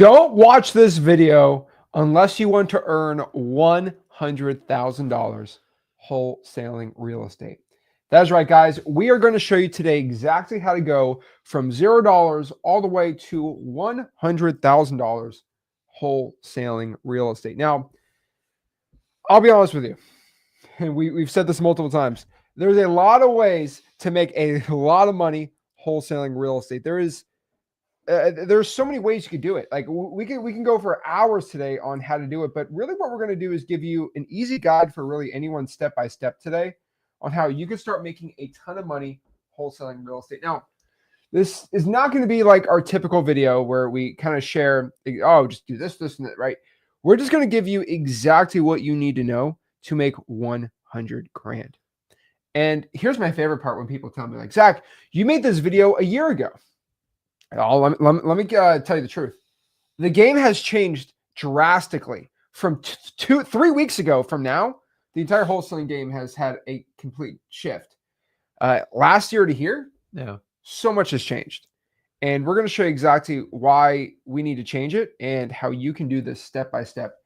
Don't watch this video unless you want to earn $100,000 wholesaling real estate. That's right, guys. We are going to show you today exactly how to go from $0 all the way to $100,000 wholesaling real estate. Now, I'll be honest with you, and we've said this multiple times. There's a lot of ways to make a lot of money wholesaling real estate. There's so many ways you could do it. Like we can go for hours today on how to do it, but really what we're going to do is give you an easy guide for really anyone step by step today on how you can start making a ton of money wholesaling real estate. Now, this is not going to be like our typical video where we kind of share, oh, just do this, and that, right? We're just going to give you exactly what you need to know to make 100 grand. And here's my favorite part when people tell me, like, Zach, you made this video a year ago. Oh, let me tell you the truth. The game has changed drastically from 3 weeks ago. From now, the entire wholesaling game has had a complete shift. Last year to here, so much has changed. And we're going to show you exactly why we need to change it and how you can do this step by step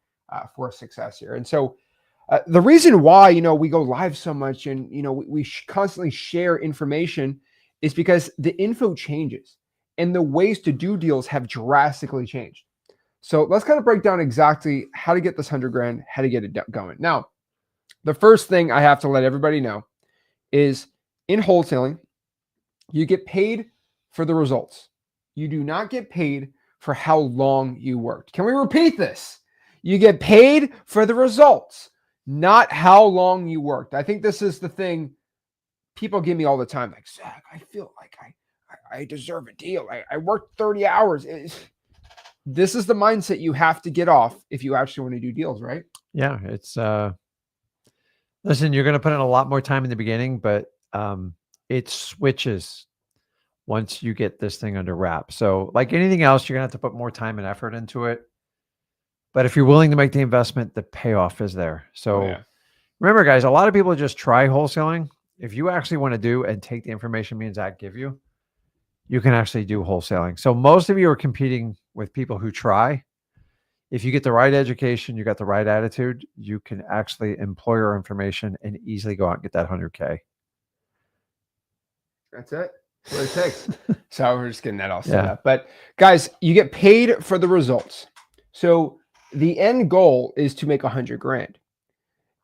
for success here. And so the reason why, we go live so much and, we constantly share information is because the info changes. And the ways to do deals have drastically changed. So let's kind of break down exactly how to get this 100 grand, how to get it going. Now, the first thing I have to let everybody know is in wholesaling, you get paid for the results. You do not get paid for how long you worked. Can we repeat this? You get paid for the results, not how long you worked. I think this is the thing people give me all the time. Like, Zach, I feel like I deserve a deal. I worked 30 hours. This is the mindset you have to get off if you actually want to do deals, right? Yeah, it's listen, you're going to put in a lot more time in the beginning, but it switches once you get this thing under wrap. So like anything else, you're going to have to put more time and effort into it. But if you're willing to make the investment, the payoff is there. So remember, guys, a lot of people just try wholesaling. If you actually want to do and take the information me and Zach give you, you can actually do wholesaling. So most of you are competing with people who try. If you get the right education, you got the right attitude, you can actually employ your information and easily go out and get that 100K. That's it. That's what it takes. So we're just getting that all set up. But guys, you get paid for the results. So the end goal is to make 100 grand.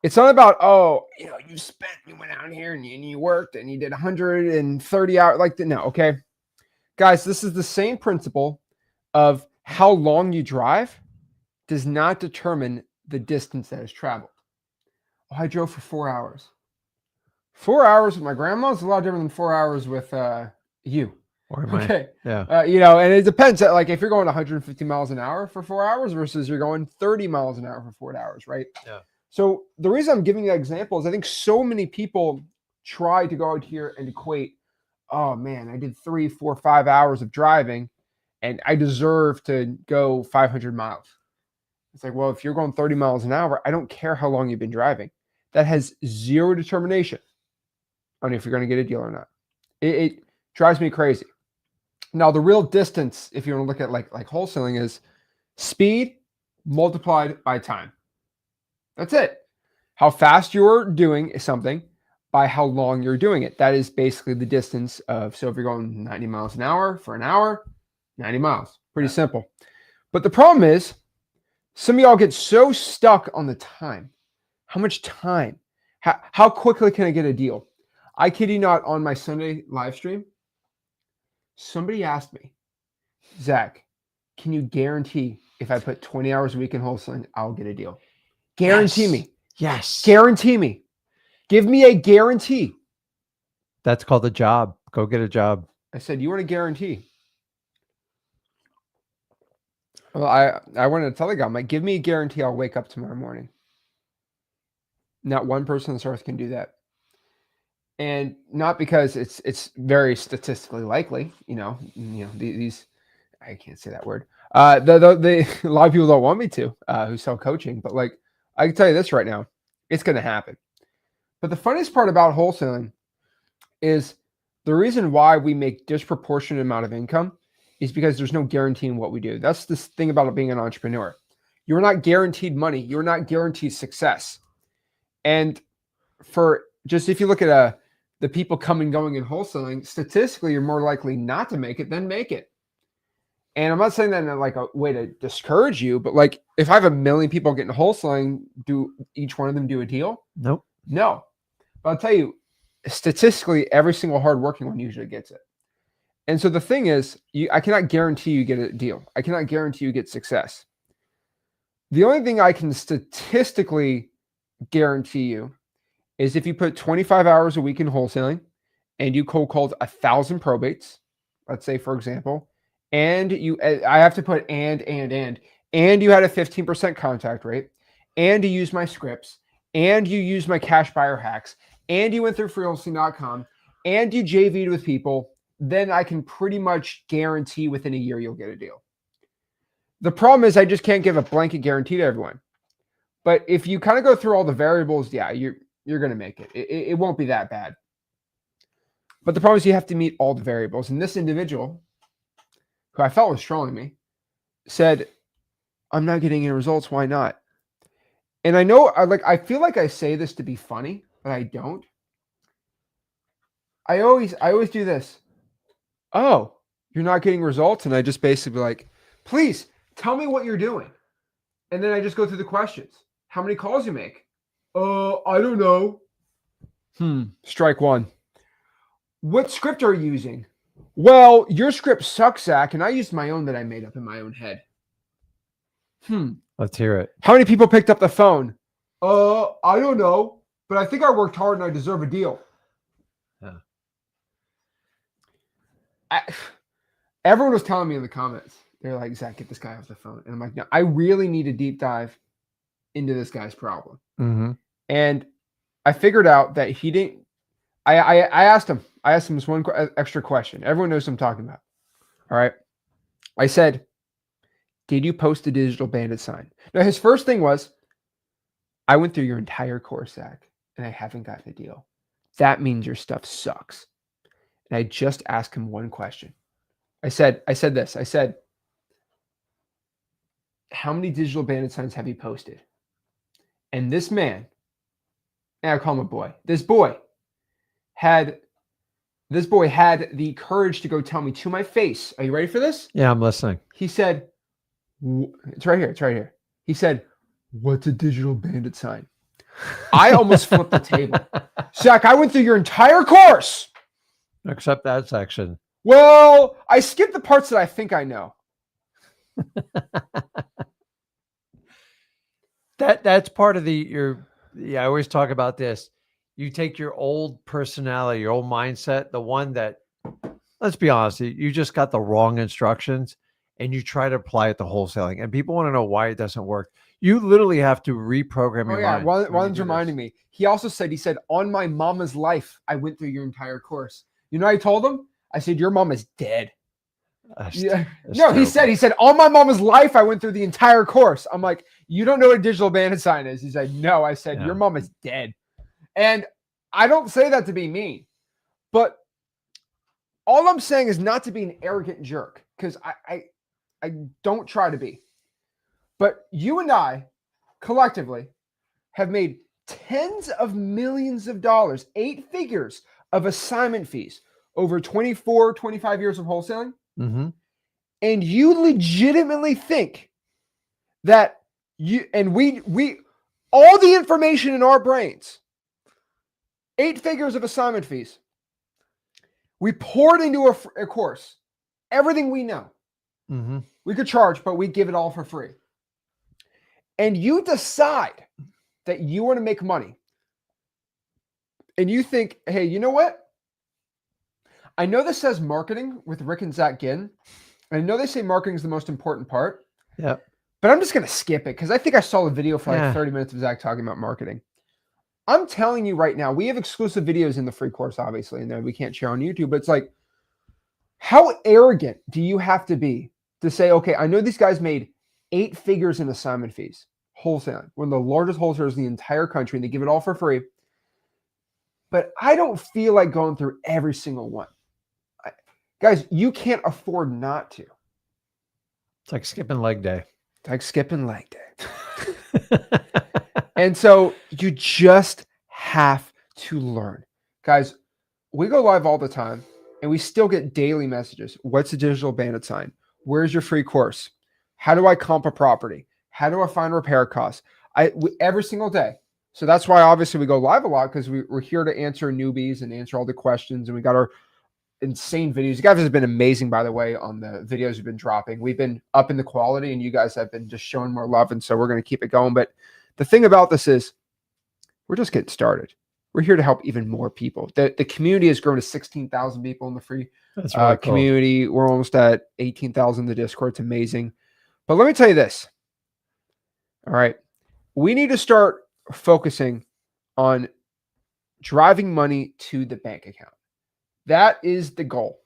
It's not about, you went out here and you worked and you did 130 hours. No, okay. Guys, this is the same principle of how long you drive does not determine the distance that is traveled. Oh, I drove for 4 hours. 4 hours with my grandma is a lot different than 4 hours with you. Or okay. And it depends. Like if you're going 150 miles an hour for 4 hours versus you're going 30 miles an hour for 4 hours, right? Yeah. So the reason I'm giving you that example is I think so many people try to go out here and equate, oh man, I did 3, 4, 5 hours of driving and I deserve to go 500 miles. It's like, well, if you're going 30 miles an hour, I don't care how long you've been driving. That has zero determination on if you're going to get a deal or not. It drives me crazy. Now, the real distance, if you want to look at like wholesaling, is speed multiplied by time. That's it. How fast you're doing something by how long you're doing it. That is basically the distance of, so if you're going 90 miles an hour for an hour, 90 miles. Pretty simple. But the problem is, some of y'all get so stuck on the time. How much time? How quickly can I get a deal? I kid you not, on my Sunday live stream, somebody asked me, Zach, can you guarantee if I put 20 hours a week in wholesaling, I'll get a deal? Guarantee me. Yes. Guarantee me. Give me a guarantee. That's called a job. Go get a job. I said, you want a guarantee? Well, I wanted to tell the guy, I'm like, give me a guarantee I'll wake up tomorrow morning. Not one person on this earth can do that. And not because it's very statistically likely, these I can't say that word. A lot of people don't want me to who sell coaching, but like I can tell you this right now, it's going to happen. But the funniest part about wholesaling is the reason why we make disproportionate amount of income is because there's no guarantee in what we do. That's the thing about being an entrepreneur. You're not guaranteed money. You're not guaranteed success. And for just if you look at the people coming and going in wholesaling, statistically, you're more likely not to make it than make it. And I'm not saying that in like a way to discourage you, but like if I have 1 million people getting wholesaling, do each one of them do a deal? Nope. No. But I'll tell you, statistically, every single hardworking one usually gets it. And so the thing is, I cannot guarantee you get a deal. I cannot guarantee you get success. The only thing I can statistically guarantee you is if you put 25 hours a week in wholesaling and you cold called 1,000 probates, let's say, for example, and I have to put and you had a 15% contact rate, and you used my scripts, and you used my cash buyer hacks, and you went through freewholesaling.com, and you JV'd with people, then I can pretty much guarantee within a year you'll get a deal. The problem is I just can't give a blanket guarantee to everyone. But if you kind of go through all the variables, yeah, you're going to make it. It won't be that bad. But the problem is you have to meet all the variables. And this individual, who I felt was trolling me, said, I'm not getting any results. Why not? And I know, I feel like I say this to be funny, but I don't. I always do this. Oh, you're not getting results? And I just basically like, please tell me what you're doing. And then I just go through the questions. How many calls you make? I don't know. Strike one. What script are you using? Well, your script sucks, Zach, and I used my own that I made up in my own head. Let's hear it. How many people picked up the phone? I don't know, but I think I worked hard and I deserve a deal. Yeah. Everyone was telling me in the comments, they're like, Zach, get this guy off the phone. And I'm like, no, I really need a deep dive into this guy's problem. Mm-hmm. And I figured out that he didn't. I asked him this one extra question. Everyone knows what I'm talking about. All right. I said, did you post a digital bandit sign? Now, his first thing was, I went through your entire course, Zach, and I haven't gotten a deal. That means your stuff sucks. And I just asked him one question. I said this. I said, how many digital bandit signs have you posted? And this man, and I call him a boy, this boy had the courage to go tell me to my face. Are you ready for this? Yeah, I'm listening. He said, it's right here. It's right here. He said, what's a digital bandit sign? I almost flipped the table. Zach, I went through your entire course. Except that section. Well, I skipped the parts that I think I know. That's part of I always talk about this. You take your old personality, your old mindset, the one that, let's be honest, you just got the wrong instructions and you try to apply it to wholesaling. And people want to know why it doesn't work. You literally have to reprogram your mind. Ron's reminding me. He said, on my mama's life, I went through your entire course. You know what I told him? I said, your mom is dead. Yeah. No, he said, on my mama's life, I went through the entire course. I'm like, you don't know what a digital bandit sign is? He said, no. I said, your mom is dead. And I don't say that to be mean, but all I'm saying is not to be an arrogant jerk, because I don't try to be. But you and I collectively have made tens of millions of dollars, 8 figures of assignment fees over 24, 25 years of wholesaling. Mm-hmm. And you legitimately think that we all the information in our brains, 8 figures of assignment fees, we poured into a course, everything we know. Mm-hmm. We could charge, but we give it all for free. And you decide that you want to make money. And you think, hey, you know what? I know this says marketing with Rick and Zach Ginn. I know they say marketing is the most important part. Yeah. But I'm just going to skip it because I think I saw a video for like 30 minutes of Zach talking about marketing. I'm telling you right now, we have exclusive videos in the free course, obviously, and that we can't share on YouTube. But it's like, how arrogant do you have to be to say, okay, I know these guys made 8 figures in assignment fees, wholesaling, one of the largest wholesalers in the entire country, and they give it all for free. But I don't feel like going through every single one. Guys, you can't afford not to. It's like skipping leg day. It's like skipping leg day. And so you just have to learn. Guys, we go live all the time and we still get daily messages. What's the digital bandit sign? Where's your free course? How do I comp a property? How do I find repair costs? Every single day. So that's why obviously we go live a lot, because we're here to answer newbies and answer all the questions. And we got our insane videos. You guys have been amazing, by the way, on the videos we've been dropping. We've been up in the quality and you guys have been just showing more love. And so we're going to keep it going. But the thing about this is we're just getting started. We're here to help even more people. The community has grown to 16,000 people in the free Really cool. community. We're almost at 18,000 in the Discord. It's amazing. But let me tell you this. All right. We need to start focusing on driving money to the bank account. That is the goal.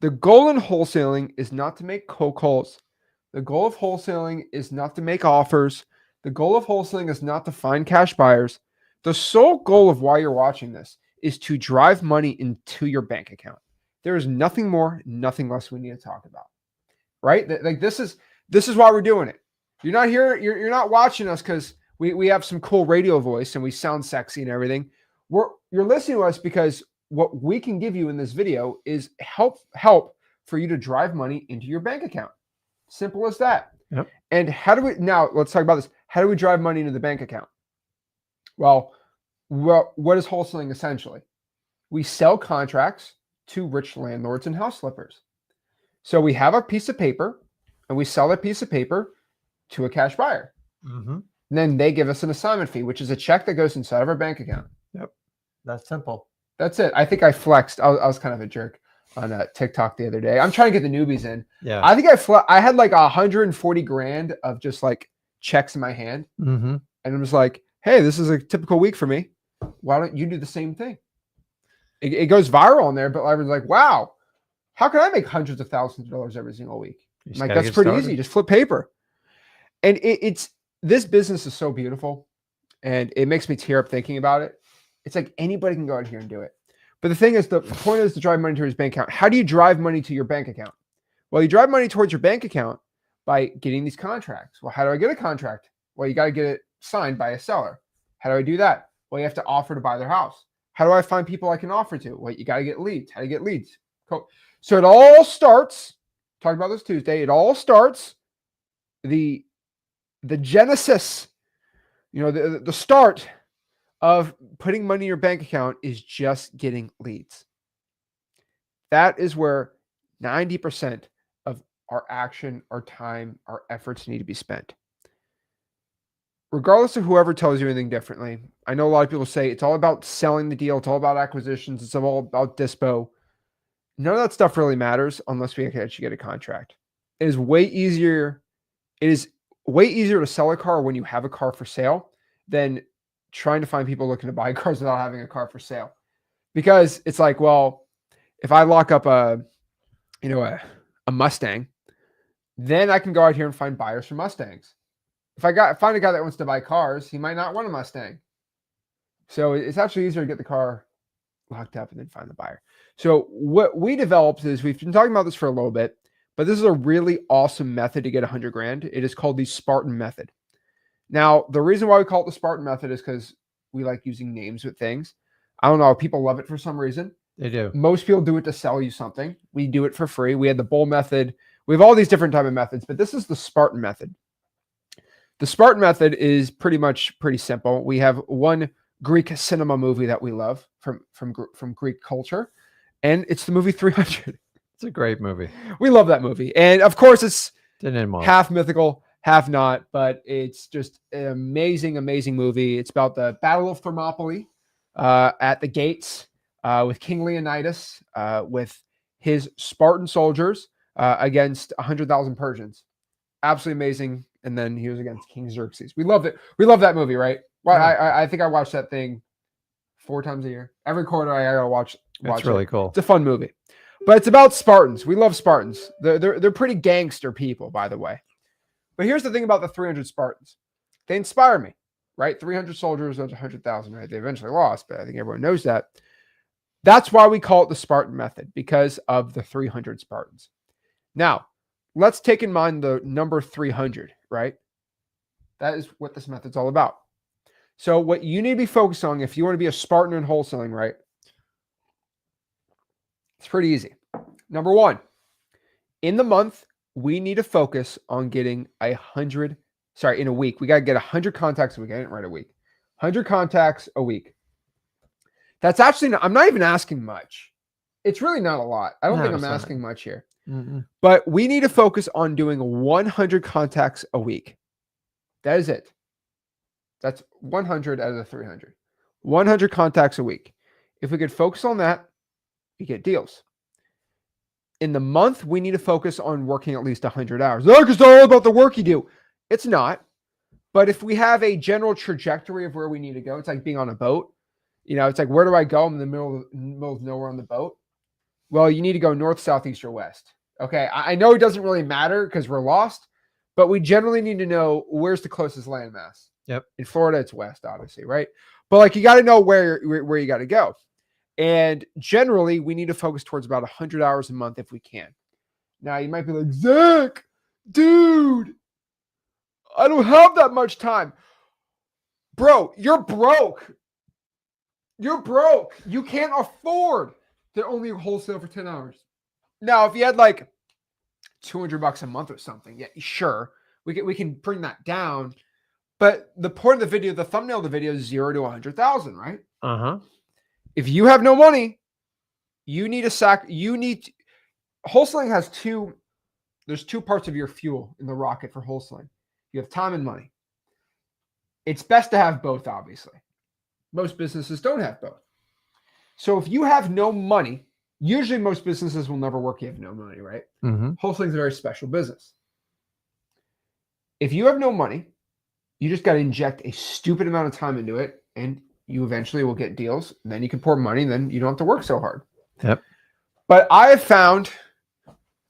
The goal in wholesaling is not to make cold calls. The goal of wholesaling is not to make offers. The goal of wholesaling is not to find cash buyers. The sole goal of why you're watching this is to drive money into your bank account. There is nothing more, nothing less we need to talk about, right? Like this is why we're doing it. You're not here. You're not watching us because we have some cool radio voice and we sound sexy and everything. You're listening to us because what we can give you in this video is help for you to drive money into your bank account. Simple as that. Yep. And now let's talk about this. How do we drive money into the bank account? Well, what is wholesaling essentially? We sell contracts to rich landlords and house flippers. So we have a piece of paper and we sell that piece of paper to a cash buyer. Mm-hmm. And then they give us an assignment fee, which is a check that goes inside of our bank account. Yep. That's simple. That's it. I think I flexed. I was kind of a jerk on TikTok the other day. I'm trying to get the newbies in. Yeah. I think I had like 140 grand of just like checks in my hand. Mm-hmm. And I'm just like, hey, this is a typical week for me. Why don't you do the same thing? It goes viral on there, but everyone's like, wow, how can I make hundreds of thousands of dollars every single week? I'm like, that's pretty easy. Just flip paper. And this business is so beautiful and it makes me tear up thinking about it. It's like anybody can go out here and do it. But the thing is, the point is to drive money to his bank account. How do you drive money to your bank account? Well, you drive money towards your bank account by getting these contracts. Well, how do I get a contract? Well, you got to get it signed by a seller. How do I do that? Well, you have to offer to buy their house. How do I find people I can offer to? Well, you got to get leads. How do you get leads? Cool. So it all starts, talked about this Tuesday, it all starts, the genesis, the start of putting money in your bank account is just getting leads. That is where 90% of our action, our time, our efforts need to be spent. Regardless of whoever tells you anything differently, I know a lot of people say it's all about selling the deal. It's all about acquisitions. It's all about dispo. None of that stuff really matters unless we actually get a contract. It is way easier. It is way easier to sell a car when you have a car for sale than trying to find people looking to buy cars without having a car for sale. Because it's like, well, if I lock up a Mustang, then I can go out here and find buyers for Mustangs. If I find a guy that wants to buy cars, he might not want a Mustang. So it's actually easier to get the car locked up and then find the buyer. So what we developed is, we've been talking about this for a little bit, but this is a really awesome method to get 100 grand. It is called the Spartan method. Now, the reason why we call it the Spartan method is because we like using names with things. I don't know. People love it for some reason. They do. Most people do it to sell you something. We do it for free. We had the bull method. We have all these different type of methods, but this is the Spartan method. The Spartan method is pretty simple. We have one Greek cinema movie that we love from Greek culture, and it's the movie 300. It's a great movie. We love that movie. And of course, it's half mythical, half not, but it's just an amazing, amazing movie. It's about the Battle of Thermopylae at the gates with King Leonidas with his Spartan soldiers against 100,000 Persians. Absolutely amazing. And then he was against King Xerxes. We loved it. We love that movie, right? Well, yeah. I think I watch that thing 4 times a year. Every quarter I gotta watch. It's really cool. It's a fun movie. But it's about Spartans. We love Spartans. They're pretty gangster people, by the way. But here's the thing about the 300 Spartans. They inspire me, right? 300 soldiers, that's 100,000, right? They eventually lost, but I think everyone knows that. That's why we call it the Spartan method, because of the 300 Spartans. Now, let's take in mind the number 300, right? That is what this method's all about. So what you need to be focused on if you want to be a Spartan in wholesaling, right? It's pretty easy. Number one, in the month, we need to focus on getting in a week. We got to get 100 contacts a week. I didn't write a week. 100 contacts a week. That's actually, I'm not even asking much. It's really not a lot. I don't think I'm asking much here. But we need to focus on doing 100 contacts a week. That is it. That's 100 out of the 300. 100 contacts a week. If we could focus on that, we get deals. In the month, we need to focus on working at least 100 hours. Look, it's all about the work you do. It's not. But if we have a general trajectory of where we need to go, it's like being on a boat. You know, it's like, where do I go? I'm in the middle of nowhere on the boat. Well, you need to go north, south, east, or west. Okay, I know it doesn't really matter because we're lost, but we generally need to know where's the closest landmass. Yep. In Florida, it's west, obviously, right? But like, you got to know where you got to go. And generally, we need to focus towards about 100 hours a month if we can. Now, you might be like, Zach, dude, I don't have that much time. Bro, you're broke. You're broke. You can't afford to only wholesale for 10 hours. Now, if you had like $200 a month or something, yeah, sure, we can bring that down. But the point of the video, the thumbnail of the video is 0 to 100,000, right? If you have no money, you need wholesaling has there's two parts of your fuel in the rocket for wholesaling. You have time and money. It's best to have both, obviously. Most businesses don't have both. So if you have no money, usually most businesses will never work. You have no money, right? Wholesaling is a very special business. If you have no money, you just got to inject a stupid amount of time into it, and you eventually will get deals. And then you can pour money, and then you don't have to work so hard. Yep. But I have found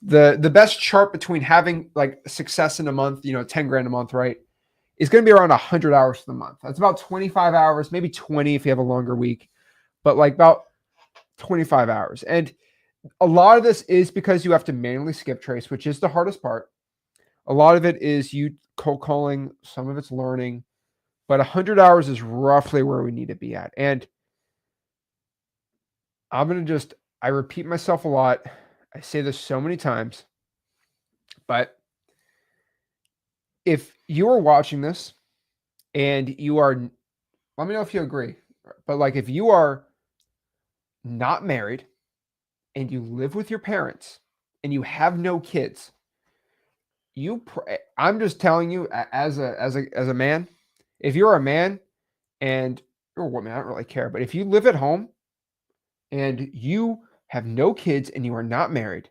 the best chart between having like success in a month, 10 grand a month, right, is going to be around 100 hours for the month. That's about 25 hours, maybe 20 if you have a longer week, but like about 25 hours. And a lot of this is because you have to manually skip trace, which is the hardest part. A lot of it is you cold calling, some of it's learning, but 100 hours is roughly where we need to be at. And I repeat myself a lot. I say this so many times, but if you are watching this and you are, let me know if you agree, but like if you are not married and you live with your parents and you have no kids, I'm just telling you as a man, if you're a man and or a woman, I don't really care, but if you live at home and you have no kids and you are not married,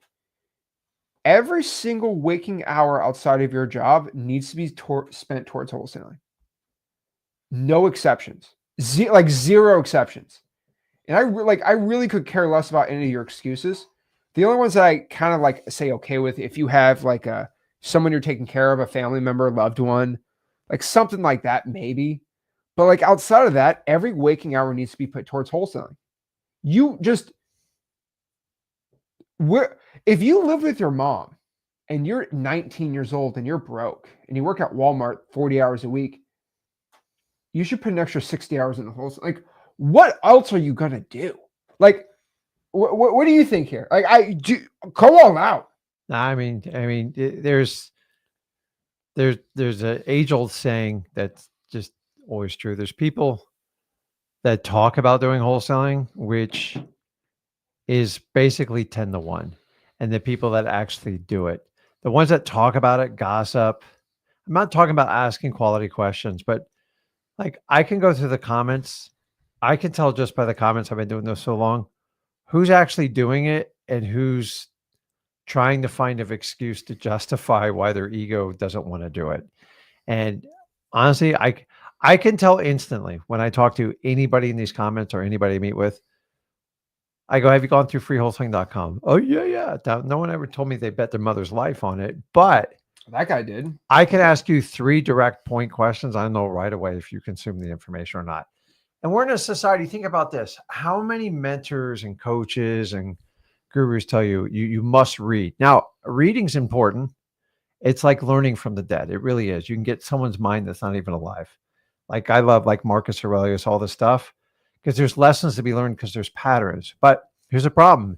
every single waking hour outside of your job needs to be spent towards wholesaling. No exceptions. Zero exceptions. And I really could care less about any of your excuses. The only ones that I kind of like say okay with, if you have like someone you're taking care of, a family member, loved one, like something like that, maybe. But like outside of that, every waking hour needs to be put towards wholesaling. If you live with your mom and you're 19 years old and you're broke and you work at Walmart 40 hours a week, you should put an extra 60 hours in the wholesale. Like, what else are you going to do? Like, what do you think here? Like, go all out. I mean, there's an age-old saying that's just always true. There's people that talk about doing wholesaling, which is basically 10 to 1. And the people that actually do it, the ones that talk about it, gossip. I'm not talking about asking quality questions, but like I can go through the comments. I can tell just by the comments, I've been doing this so long, who's actually doing it and who's trying to find an excuse to justify why their ego doesn't want to do it. And honestly, I can tell instantly when I talk to anybody in these comments or anybody I meet with. I go, have you gone through freewholesaling.com? Oh, yeah. No one ever told me they bet their mother's life on it, but that guy did. I can ask you 3 direct point questions. I know right away if you consume the information or not. And we're in a society, think about this. How many mentors and coaches and gurus tell you must read? Now, reading's important. It's like learning from the dead. It really is. You can get someone's mind that's not even alive. Like I love like Marcus Aurelius, all this stuff, because there's lessons to be learned because there's patterns. But here's a problem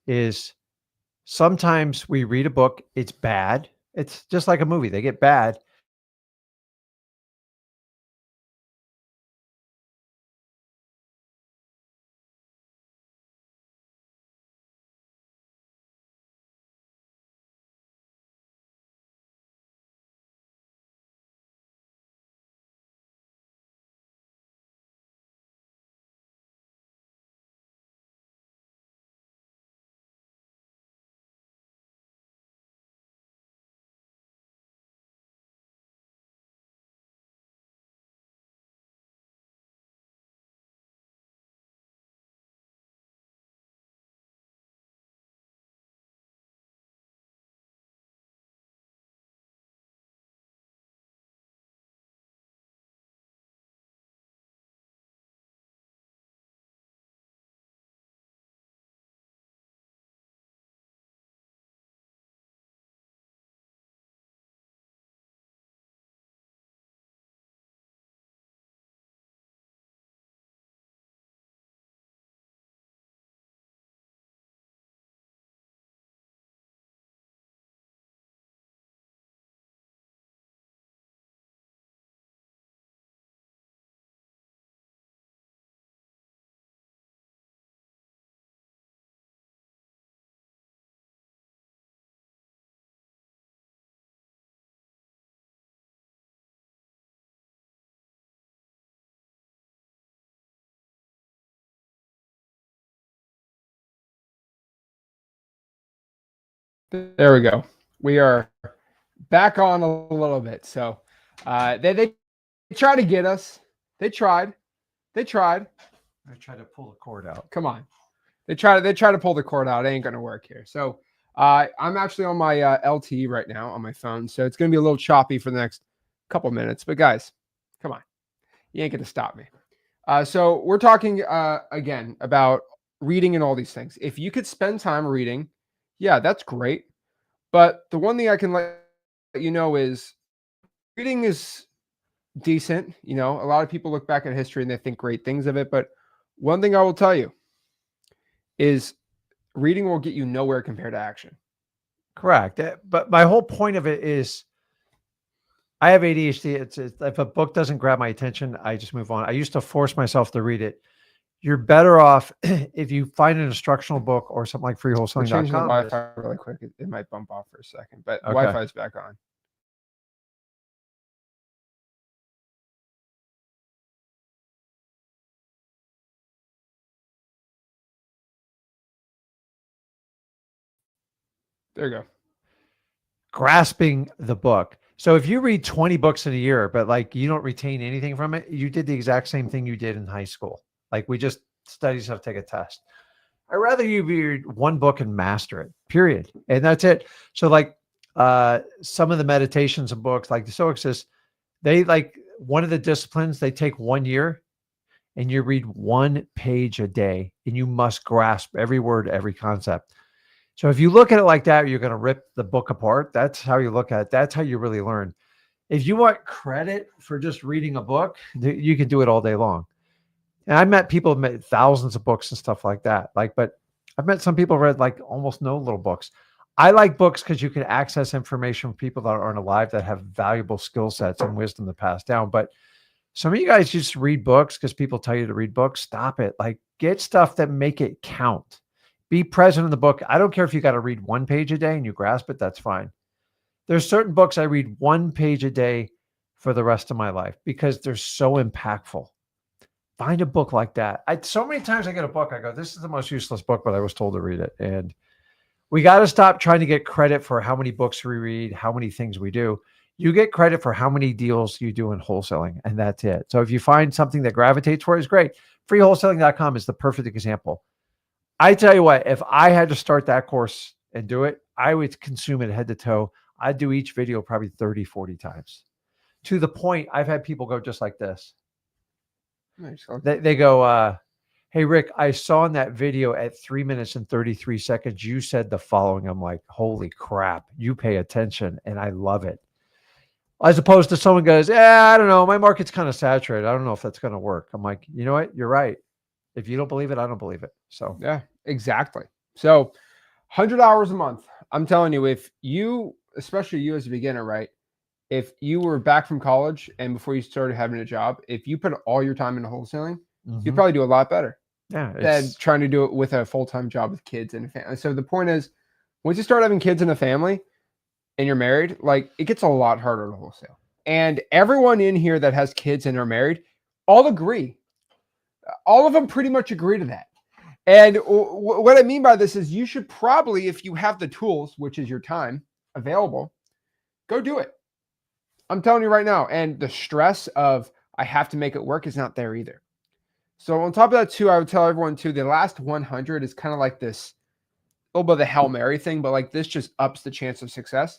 is sometimes we read a book, it's bad. It's just like a movie. They get bad. There we go. We are back on a little bit. So they tried to get us. They tried. They tried. I try to pull the cord out. Come on. They try to pull the cord out. It ain't gonna work here. So I'm actually on my LTE right now on my phone. So it's gonna be a little choppy for the next couple minutes. But guys, come on. You ain't gonna stop me. So we're talking again about reading and all these things. If you could spend time reading, yeah, that's great. But the one thing I can let you know is reading is decent. You know, a lot of people look back at history and they think great things of it. But one thing I will tell you is reading will get you nowhere compared to action. Correct. But my whole point of it is I have ADHD. It's if a book doesn't grab my attention, I just move on. I used to force myself to read it. You're better off if you find an instructional book or something like We're changing the freewholesaling.com. Wi-Fi really quick. It might bump off for a second, but Okay. Wi-Fi is back on. There you go. Grasping the book. So if you read 20 books in a year, but like you don't retain anything from it, you did the exact same thing you did in high school. Like we just study stuff, take a test. I'd rather you read one book and master it, period. And that's it. So like some of the meditations and books, like the Stoics, they like one of the disciplines, they take 1 year and you read 1 page a day and you must grasp every word, every concept. So if you look at it like that, you're going to rip the book apart. That's how you look at it. That's how you really learn. If you want credit for just reading a book, you can do it all day long. And I met people who met thousands of books and stuff like that. Like, but I've met some people who read like almost no little books. I like books because you can access information from people that aren't alive that have valuable skill sets and wisdom to pass down. But some of you guys just read books because people tell you to read books. Stop it. Like, get stuff that make it count. Be present in the book. I don't care if you got to read 1 page a day and you grasp it. That's fine. There's certain books I read 1 page a day for the rest of my life because they're so impactful. Find a book like that. So many times I get a book, I go, this is the most useless book, but I was told to read it. And we got to stop trying to get credit for how many books we read, how many things we do. You get credit for how many deals you do in wholesaling, and that's it. So if you find something that gravitates for it, is great. Freewholesaling.com is the perfect example. I tell you what, if I had to start that course and do it, I would consume it head to toe. I'd do each video probably 30, 40 times. To the point, I've had people go just like this. They go, hey, Rick, I saw in that video at 3 minutes and 33 seconds, you said the following. I'm like, holy crap, you pay attention. And I love it. As opposed to someone goes, I don't know. My market's kind of saturated. I don't know if that's going to work. I'm like, you know what? You're right. If you don't believe it, I don't believe it. So yeah, exactly. So 100 hours a month. I'm telling you, if you, especially you as a beginner, right? If you were back from college and before you started having a job, if you put all your time into wholesaling, you'd probably do a lot better than trying to do it with a full-time job with kids and a family. So the point is, once you start having kids and a family and you're married, like it gets a lot harder to wholesale. And everyone in here that has kids and are married, all agree. All of them pretty much agree to that. And what I mean by this is you should probably, if you have the tools, which is your time available, go do it. I'm telling you right now. And the stress of I have to make it work is not there either. So on top of that too, I would tell everyone too, the last 100 is kind of like this little bit of the Hail Mary thing, but like this just ups the chance of success.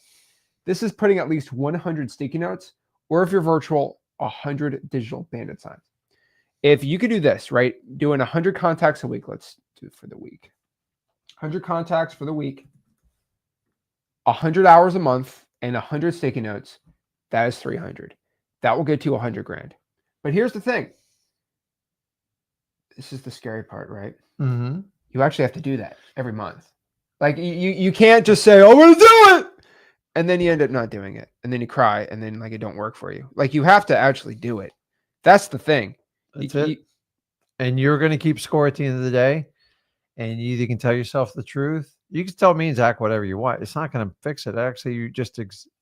This is putting at least 100 sticky notes, or if you're virtual, 100 digital bandit signs. If you could do this, right, doing 100 contacts a week, let's do it for the week. 100 contacts for the week, 100 hours a month, and 100 sticky notes, that is 300. That will get you 100 grand. But here's the thing. This is the scary part, right? Mm-hmm. You actually have to do that every month. Like you can't just say, "Oh, I'm gonna do it," and then you end up not doing it, and then you cry, and then like it don't work for you. Like you have to actually do it. That's the thing. That's it. And you're going to keep score at the end of the day. And you either can tell yourself the truth. You can tell me and Zach whatever you want. It's not going to fix it. Actually, you just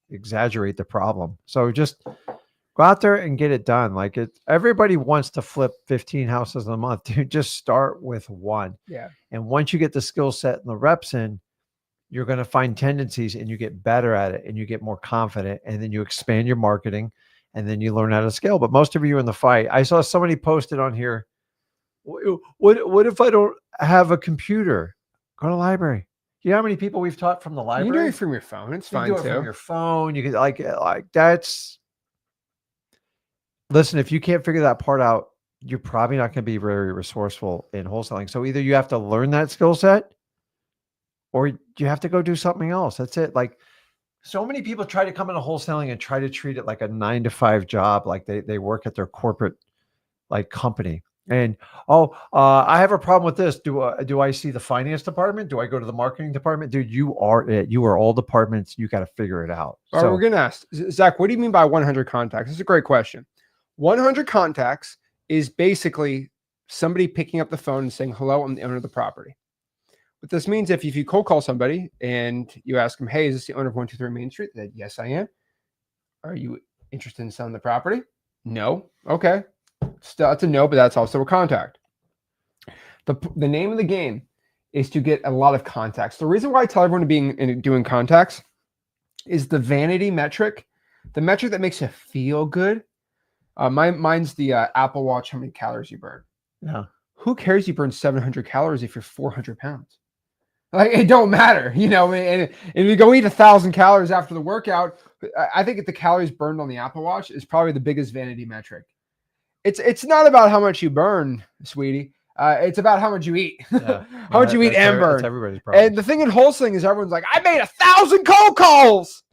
exaggerate the problem. So just go out there and get it done. Like everybody wants to flip 15 houses a month. Dude, just start with one. Yeah. And once you get the skill set and the reps in, you're going to find tendencies and you get better at it and you get more confident. And then you expand your marketing and then you learn how to scale. But most of you in the fight, I saw somebody posted on here, what if I don't have a computer? Go to the library. You know how many people we've taught from the library? You can do it from your phone. It's fine too. You can do it from your phone. You can like that's. Listen, if you can't figure that part out, you're probably not going to be very resourceful in wholesaling. So either you have to learn that skill set, or you have to go do something else. That's it. Like so many people try to come into wholesaling and try to treat it like a 9-to-5 job, like they work at their corporate like company. And I have a problem with this. Do I see the finance department? Do I go to the marketing department? Dude, you are it. You are all departments. You got to figure it out. All right, we're gonna ask Zach. What do you mean by 100 contacts? It's a great question. 100 contacts is basically somebody picking up the phone and saying, "Hello, I'm the owner of the property." What this means, if you cold call somebody and you ask them, "Hey, is this the owner of 123 Main Street?" They said, "Yes, I am." Are you interested in selling the property? No. Okay. That's a no, but that's also a contact. The name of the game is to get a lot of contacts. The reason why I tell everyone to be doing contacts is the vanity metric, the metric that makes you feel good. Mine's the Apple Watch, how many calories you burn. Yeah. Who cares you burn 700 calories if you're 400 pounds? Like it don't matter, you know. And if you go eat 1,000 calories after the workout, I think the calories burned on the Apple Watch is probably the biggest vanity metric. It's not about how much you burn, sweetie. It's about how much you eat. Yeah. How much you eat and burn. That's everybody's problem. And the thing in wholesaling is everyone's like, I made 1,000 cold calls.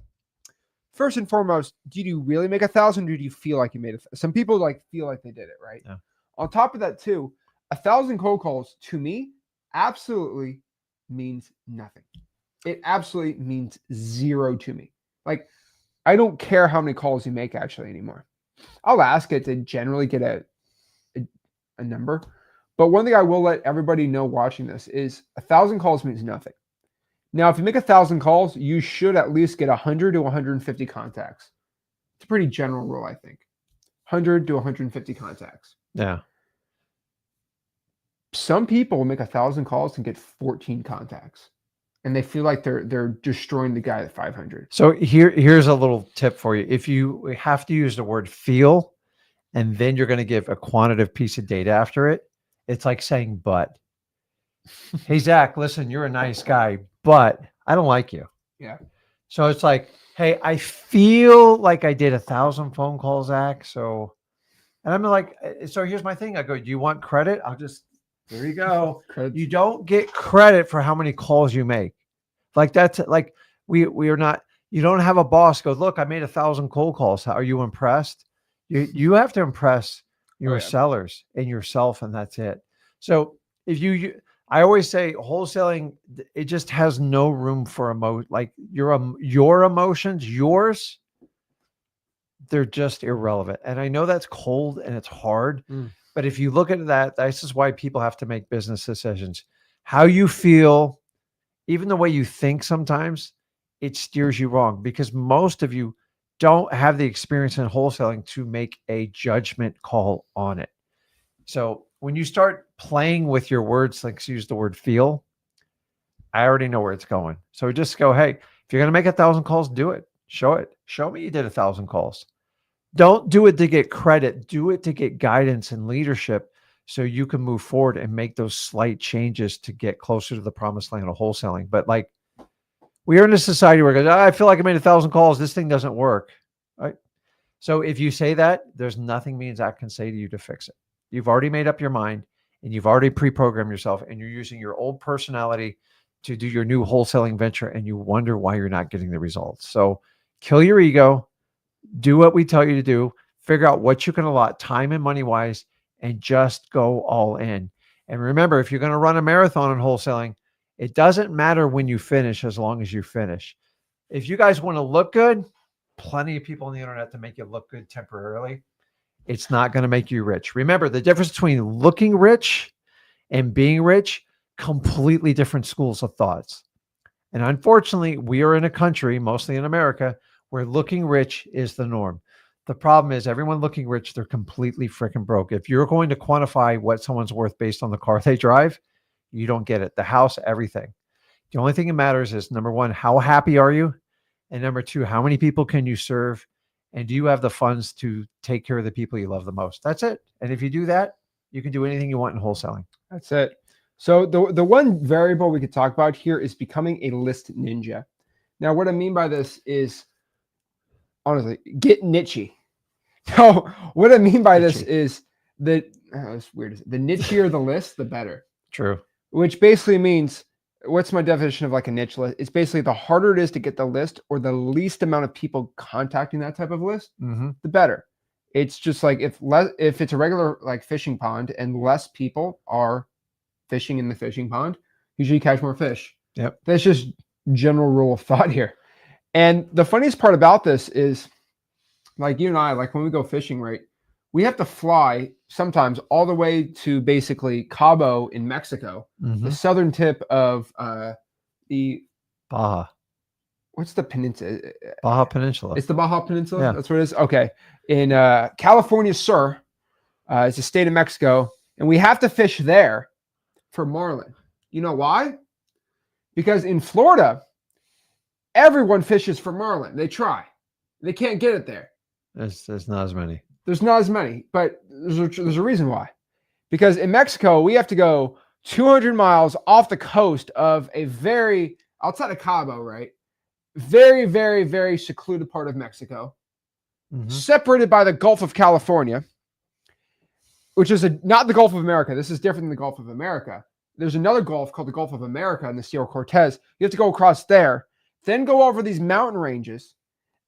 First and foremost, did you really make 1,000? Or do you feel like you made it? Some people like feel like they did it, right? Yeah. On top of that, too, 1,000 cold calls to me absolutely means nothing. It absolutely means zero to me. Like, I don't care how many calls you make actually anymore. I'll ask it to generally get a number. But one thing I will let everybody know watching this is 1,000 calls means nothing. Now, if you make 1,000 calls, you should at least get 100 to 150 contacts. It's a pretty general rule, I think. 100 to 150 contacts. Yeah. Some people make 1,000 calls and get 14 contacts. And they feel like they're destroying the guy at 500. So here's a little tip for you. If you have to use the word feel, and then you're going to give a quantitative piece of data after it, it's like saying but. Hey, Zach, listen, you're a nice guy, but I don't like you. Yeah. So it's like, hey, I feel like I did 1,000 phone calls, Zach. So And I'm like, so here's my thing. I go, do you want credit? There you go. Credits. You don't get credit for how many calls you make. Like that's like, we are not, you don't have a boss go, look, I made 1,000 cold calls. How are you impressed? You have to impress your yeah. sellers and yourself, and that's it. So if I always say wholesaling, it just has no room for like your emotions, they're just irrelevant. And I know that's cold and it's hard, but if you look at that, this is why people have to make business decisions. How you feel, even the way you think sometimes, it steers you wrong because most of you don't have the experience in wholesaling to make a judgment call on it. So when you start playing with your words, like use the word feel, I already know where it's going. So just go, hey, if you're going to make 1,000 calls, do it. Show it. Show me you did 1,000 calls. Don't do it to get credit. Do it to get guidance and leadership so you can move forward and make those slight changes to get closer to the promised land of wholesaling. But like we are in a society where I feel like I made 1,000 calls. This thing doesn't work. Right? So if you say that, there's nothing me and Zach can say to you to fix it. You've already made up your mind and you've already pre-programmed yourself and you're using your old personality to do your new wholesaling venture and you wonder why you're not getting the results. So kill your ego, do what we tell you to do, figure out what you can allot time and money wise, and just go all in. And remember, if you're going to run a marathon in wholesaling, it doesn't matter when you finish as long as you finish. If you guys want to look good, plenty of people on the internet to make you look good temporarily. It's not going to make you rich. Remember, the difference between looking rich and being rich, completely different schools of thoughts. And unfortunately, we are in a country, mostly in America, where looking rich is the norm. The problem is everyone looking rich, they're completely freaking broke. If you're going to quantify what someone's worth based on the car they drive, you don't get it. The house, everything. The only thing that matters is number one, how happy are you? And number two, how many people can you serve? And do you have the funds to take care of the people you love the most? That's it. And if you do that, you can do anything you want in wholesaling. That's it. So the one variable we could talk about here is becoming a list ninja. Now, what I mean by this is, honestly, get nichey. So what I mean by this is that, it's weird. The nichier the list, the better. True. Which basically means, what's my definition of like a niche list? It's basically the harder it is to get the list or the least amount of people contacting that type of list, the better. It's just like if it's a regular like fishing pond and less people are fishing in the fishing pond, usually you catch more fish. Yep. That's just general rule of thought here. And the funniest part about this is, like you and I, like when we go fishing, right, we have to fly sometimes all the way to basically Cabo in Mexico, the southern tip of the Baja. What's the peninsula? Baja Peninsula. It's the Baja Peninsula? Yeah. That's what it is? Okay. In California Sur, it's a state of Mexico, and we have to fish there for marlin. You know why? Because in Florida, everyone fishes for marlin. They try. They can't get it there. There's not as many. There's not as many, but there's a reason why. Because in Mexico, we have to go 200 miles off the coast of a very, outside of Cabo, right? Very, very, very secluded part of Mexico, separated by the Gulf of California, which is not the Gulf of America. This is different than the Gulf of America. There's another Gulf called the Gulf of America in the Sierra Cortez. You have to go across there, then go over these mountain ranges,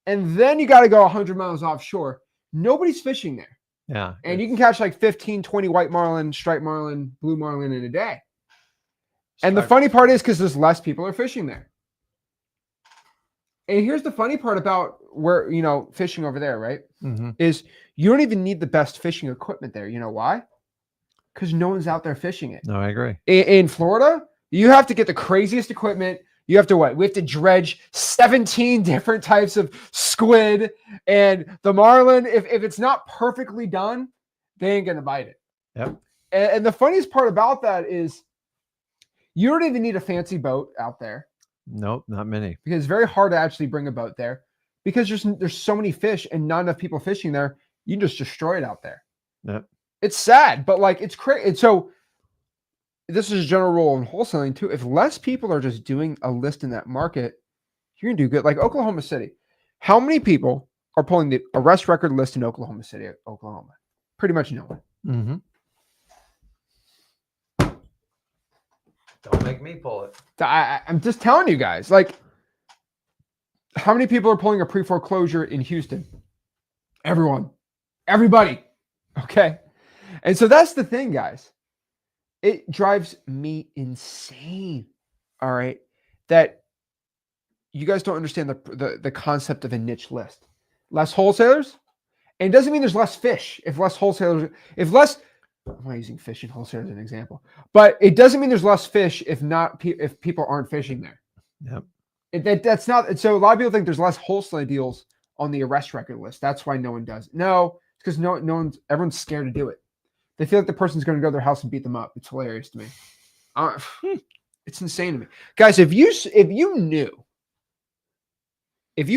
and then you got to go 100 miles offshore. Nobody's fishing there. Yeah. And you can catch like 15, 20 white marlin, striped marlin, blue marlin in a day. And the funny part is because there's less people are fishing there. And here's the funny part about where, fishing over there, right? Is you don't even need the best fishing equipment there. You know why? Because no one's out there fishing it. No, I agree. In Florida, you have to get the craziest equipment. You have to what? We have to dredge 17 different types of squid. And the marlin, if it's not perfectly done, they ain't going to bite it. Yep. And the funniest part about that is you don't even need a fancy boat out there. Nope, not many. Because it's very hard to actually bring a boat there because there's so many fish and not enough people fishing there. You can just destroy it out there. Yep. It's sad, but like it's crazy. And so this is a general rule in wholesaling too. If less people are just doing a list in that market, you're gonna do good. Like Oklahoma City, how many people are pulling the arrest record list in Oklahoma City, Oklahoma? Pretty much no one. Mm-hmm. Don't make me pull it. I'm just telling you guys, like, how many people are pulling a pre-foreclosure in Houston? Everyone. Everybody. Okay. And so that's the thing, guys. It drives me insane. All right. That you guys don't understand the concept of a niche list. Less wholesalers. And it doesn't mean there's less fish. If less wholesalers, I'm not using fish and wholesalers as an example, but it doesn't mean there's less fish if people aren't fishing there. Yep. That's not. So a lot of people think there's less wholesale deals on the arrest record list. That's why no one does it. No, it's because everyone's scared to do it. They feel like the person's going to go to their house and beat them up. It's hilarious to me. It's insane to me, guys. If you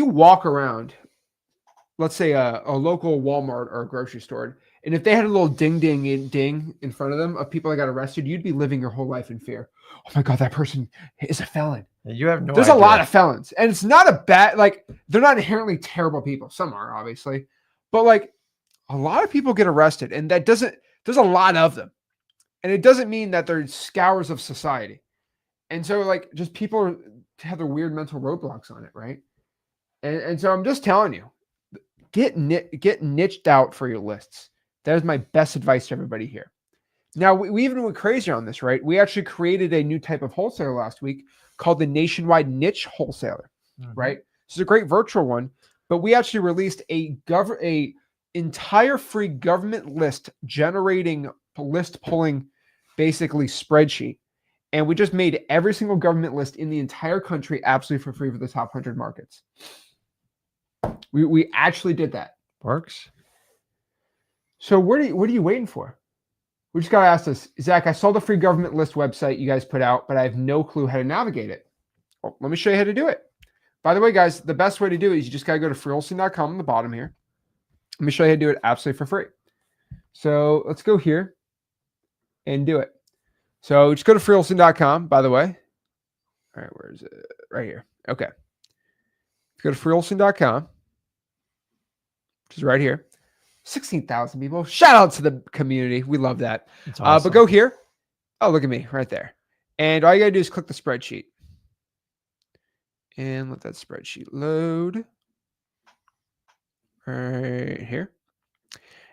walk around, let's say a local Walmart or a grocery store, and if they had a little ding in front of them of people that got arrested, you'd be living your whole life in fear. Oh my God, that person is a felon. You have no There's idea. a lot of felons, and it's not a bad, like, they're not inherently terrible people. Some are, obviously, but like a lot of people get arrested, and there's a lot of them, and it doesn't mean that they're scours of society. And so, like, just people have their weird mental roadblocks on it, right? And so I'm just telling you, get niched out for your lists. That is my best advice to everybody here. Now, we even went crazier on this, right? We actually created a new type of wholesaler last week called the Nationwide Niche Wholesaler, right? This is a great virtual one, but we actually released a entire free government list generating list pulling basically spreadsheet. And we just made every single government list in the entire country absolutely for free for the top 100 markets. We actually did that. Works. So what are you waiting for? We just got to ask this. Zach, I saw the free government list website you guys put out, but I have no clue how to navigate it. Well, let me show you how to do it. By the way, guys, the best way to do it is you just got to go to freewholesaling.com on the bottom here. Let me show you how to do it absolutely for free. So let's go here and do it. So just go to freewholesaling.com, by the way. All right, where is it? Right here. Okay. Go to freewholesaling.com, which is right here. 16,000 people. Shout out to the community. We love that. Awesome. But go here. Oh, look at me right there. And all you got to do is click the spreadsheet. And let that spreadsheet load. Right here.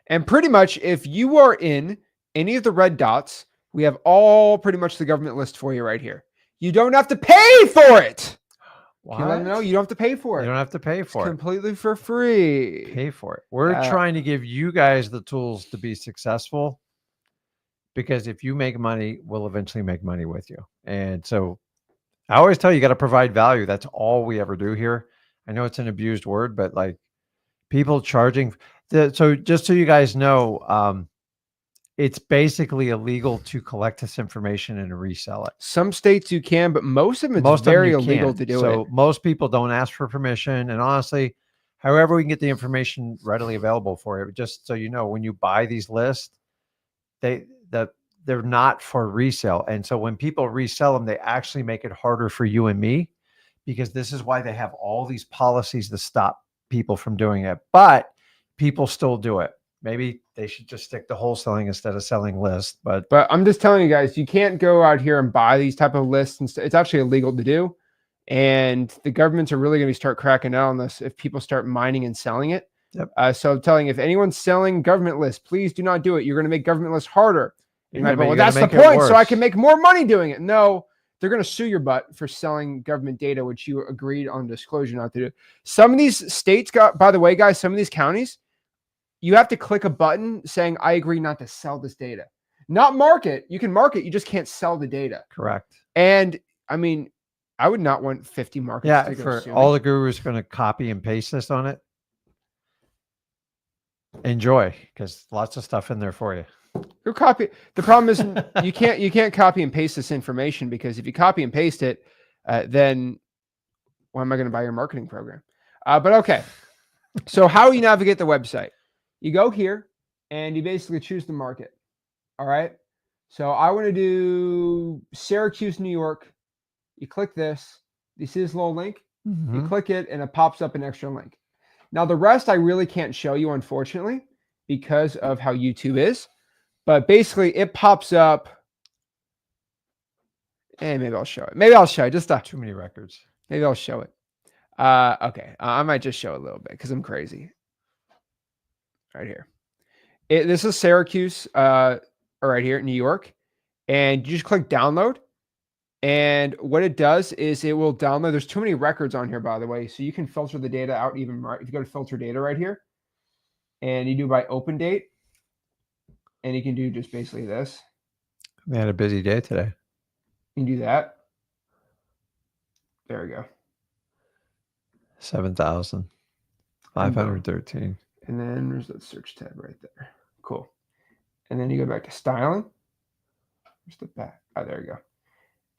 And pretty much if you are in any of the red dots, we have all pretty much the government list for you right here. You don't have to pay for it. What? You let them know you don't have to pay for it. You don't have to pay for it. Completely for free. Pay for it. We're trying to give you guys the tools to be successful, because if you make money, we'll eventually make money with you. And so I always tell you got to provide value. That's all we ever do here. I know it's an abused word, but like people charging. So just so you guys know, it's basically illegal to collect this information and resell it. Some states you can, but most of them it's very illegal to do it. So most people don't ask for permission. And honestly, however we can get the information readily available for you, just so you know, when you buy these lists, they're not for resale. And so when people resell them, they actually make it harder for you and me, because this is why they have all these policies to stop people from doing it. But people still do it. Maybe they should just stick to wholesaling instead of selling lists. But I'm just telling you guys, you can't go out here and buy these type of lists. And it's actually illegal to do. And the governments are really going to start cracking down on this if people start mining and selling it. Yep. So I'm telling you, if anyone's selling government lists, please do not do it. You're going to make government lists harder. Well, that's the point. So I can make more money doing it. No, they're going to sue your butt for selling government data, which you agreed on disclosure not to do. Some of these states by the way, guys, some of these counties, you have to click a button saying, I agree not to sell this data. Not market. You can market. You just can't sell the data. Correct. And I mean, I would not want 50 markets. Yeah, for all the gurus going to copy and paste this on it. Enjoy, because lots of stuff in there for you. Go copy. The problem is you can't copy and paste this information, because if you copy and paste it, then why am I going to buy your marketing program? But okay. So how you navigate the website? You go here and you basically choose the market. All right. So I want to do Syracuse, New York. You click this. You see this little link? You click it and it pops up an extra link. Now the rest I really can't show you, unfortunately, because of how YouTube is. But basically, it pops up. And maybe I'll show it. Maybe I'll show it. Just Too many records. maybe I'll show it. Okay. I might just show a little bit because I'm crazy. Right here. This is Syracuse, right here, New York. And you just click download. And what it does is it will download. There's too many records on here, by the way. So you can filter the data out even right. If you go to filter data right here, and you do by open date, and you can do just basically this. We had a busy day today. You can do that. There we go. 7,513. And then there's that search tab right there. Cool. And then you go back to styling. Where's the back? Oh, there you go.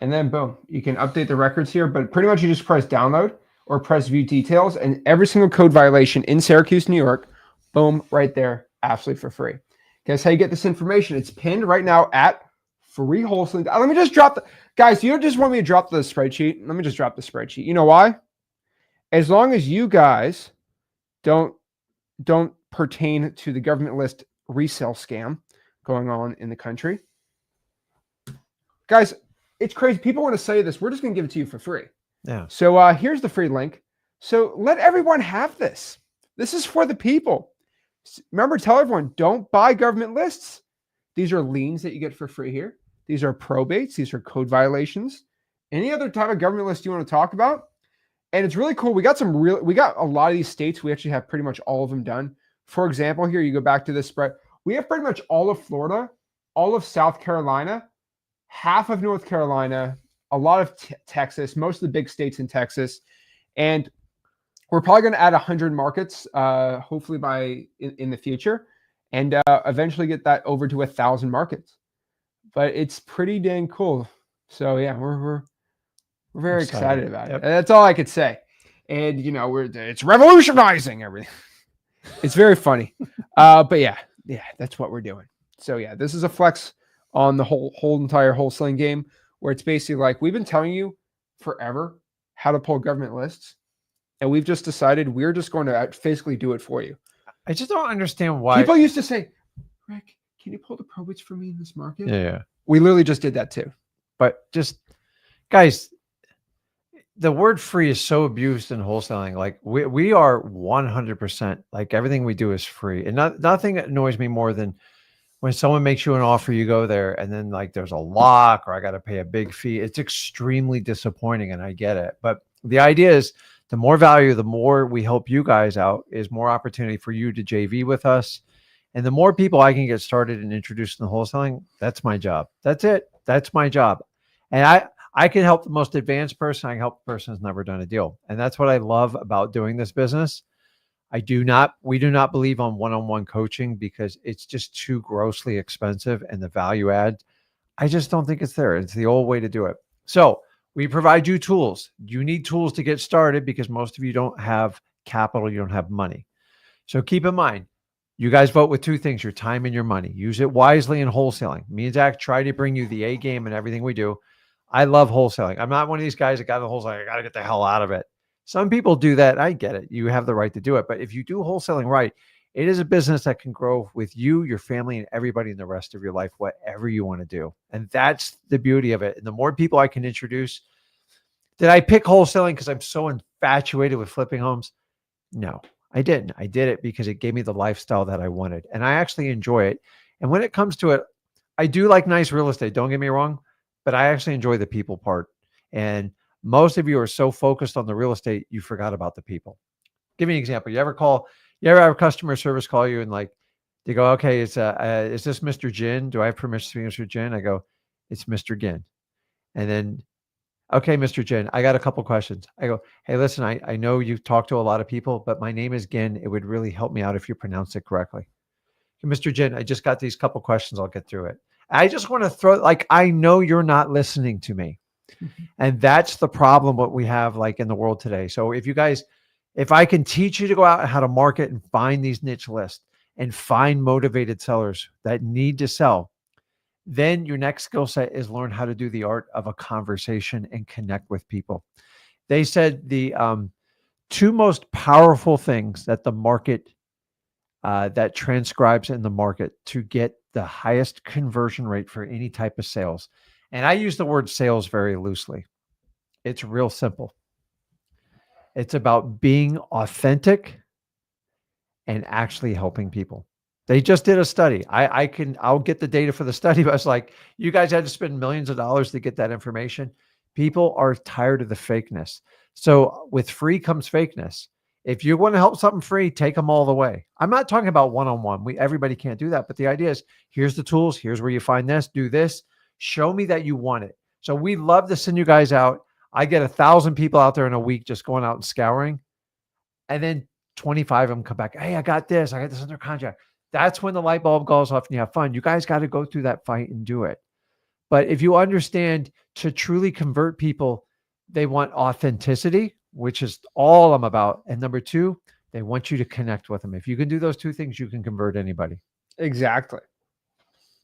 And then boom, you can update the records here, but pretty much you just press download or press view details, and every single code violation in Syracuse, New York, boom, right there, absolutely for free. Guess how you get this information? It's pinned right now at free wholesaling. Let me just drop the guys. You don't just want me to drop the spreadsheet. Let me just drop the spreadsheet. You know why? As long as you guys don't pertain to the government list resale scam going on in the country, guys. It's crazy. People want to say this. We're just going to give it to you for free. Yeah. So here's the free link. So let everyone have this. This is for the people. Remember, tell everyone, don't buy government lists. These are liens that you get for free here. These are probates. These are code violations. Any other type of government list you want to talk about. And it's really cool. We got a lot of these states. We actually have pretty much all of them done. For example, here you go back to this spread. We have pretty much all of Florida, all of South Carolina, half of North Carolina, a lot of Texas, most of the big states in Texas. And we're probably going to add 100 markets, hopefully in the future, and eventually get that over to 1,000 markets. But it's pretty dang cool. So yeah, we're very excited about it. That's all I could say. And you know, it's revolutionizing everything. It's very funny. But yeah, that's what we're doing. So yeah, this is a flex on the whole entire wholesaling game, where it's basically like we've been telling you forever how to pull government lists, and we've just decided we're just going to physically do it for you. I just don't understand why people used to say, Rick, can you pull the probates for me in this market? Yeah. We literally just did that too. But just guys, the word free is so abused in wholesaling. Like we are 100%, like everything we do is free. And nothing annoys me more than when someone makes you an offer, you go there and then like there's a lock or I got to pay a big fee. It's extremely disappointing, and I get it. But the idea is the more value, the more we help you guys out, is more opportunity for you to JV with us. And the more people I can get started and introduced in the wholesaling, that's my job. That's it. That's my job. And I can help the most advanced person. I can help the person who's never done a deal. And that's what I love about doing this business. We do not believe on one-on-one coaching because it's just too grossly expensive, and the value add, I just don't think it's there. It's the old way to do it. So we provide you tools. You need tools to get started because most of you don't have capital. You don't have money. So keep in mind, you guys vote with two things, your time and your money. Use it wisely in wholesaling. Me and Zach try to bring you the A game in everything we do. I love wholesaling. I'm not one of these guys that got in the wholesaling. I got to get the hell out of it. Some people do that. I get it. You have the right to do it. But if you do wholesaling right, it is a business that can grow with you, your family, and everybody in the rest of your life, whatever you want to do. And that's the beauty of it. And the more people I can introduce. Did I pick wholesaling because I'm so infatuated with flipping homes? No, I didn't. I did it because it gave me the lifestyle that I wanted. And I actually enjoy it. And when it comes to it, I do like nice real estate. Don't get me wrong. But I actually enjoy the people part. And most of you are so focused on the real estate, you forgot about the people. Give me an example. You ever have customer service call you and like, they go, okay, is this Mr. Ginn? Do I have permission to speak to Mr. Ginn? I go, it's Mr. Ginn. And then, okay, Mr. Ginn, I got a couple questions. I go, hey, listen, I know you've talked to a lot of people, but my name is Ginn. It would really help me out if you pronounce it correctly. Mr. Ginn, I just got these couple questions. I'll get through it. I just want to throw, like, I know you're not listening to me. And that's the problem, what we have like in the world today. So if I can teach you to go out and how to market and find these niche lists and find motivated sellers that need to sell, then your next skill set is learn how to do the art of a conversation and connect with people. They said the two most powerful things that the market that transcribes in the market to get the highest conversion rate for any type of sales. And I use the word sales very loosely. It's real simple. It's about being authentic and actually helping people. They just did a study. I'll get the data for the study, but I was like, you guys had to spend millions of dollars to get that information. People are tired of the fakeness. So with free comes fakeness. If you want to help something free, take them all the way. I'm not talking about one-on-one. Everybody can't do that. But the idea is, here's the tools. Here's where you find this, do this. Show me that you want it. So we love to send you guys out. I get 1,000 people out there in a week just going out and scouring. And then 25 of them come back. Hey, I got this under contract. That's when the light bulb goes off and you have fun. You guys got to go through that fight and do it. But if you understand, to truly convert people, they want authenticity, which is all I'm about. And number two, they want you to connect with them. If you can do those two things, you can convert anybody. Exactly.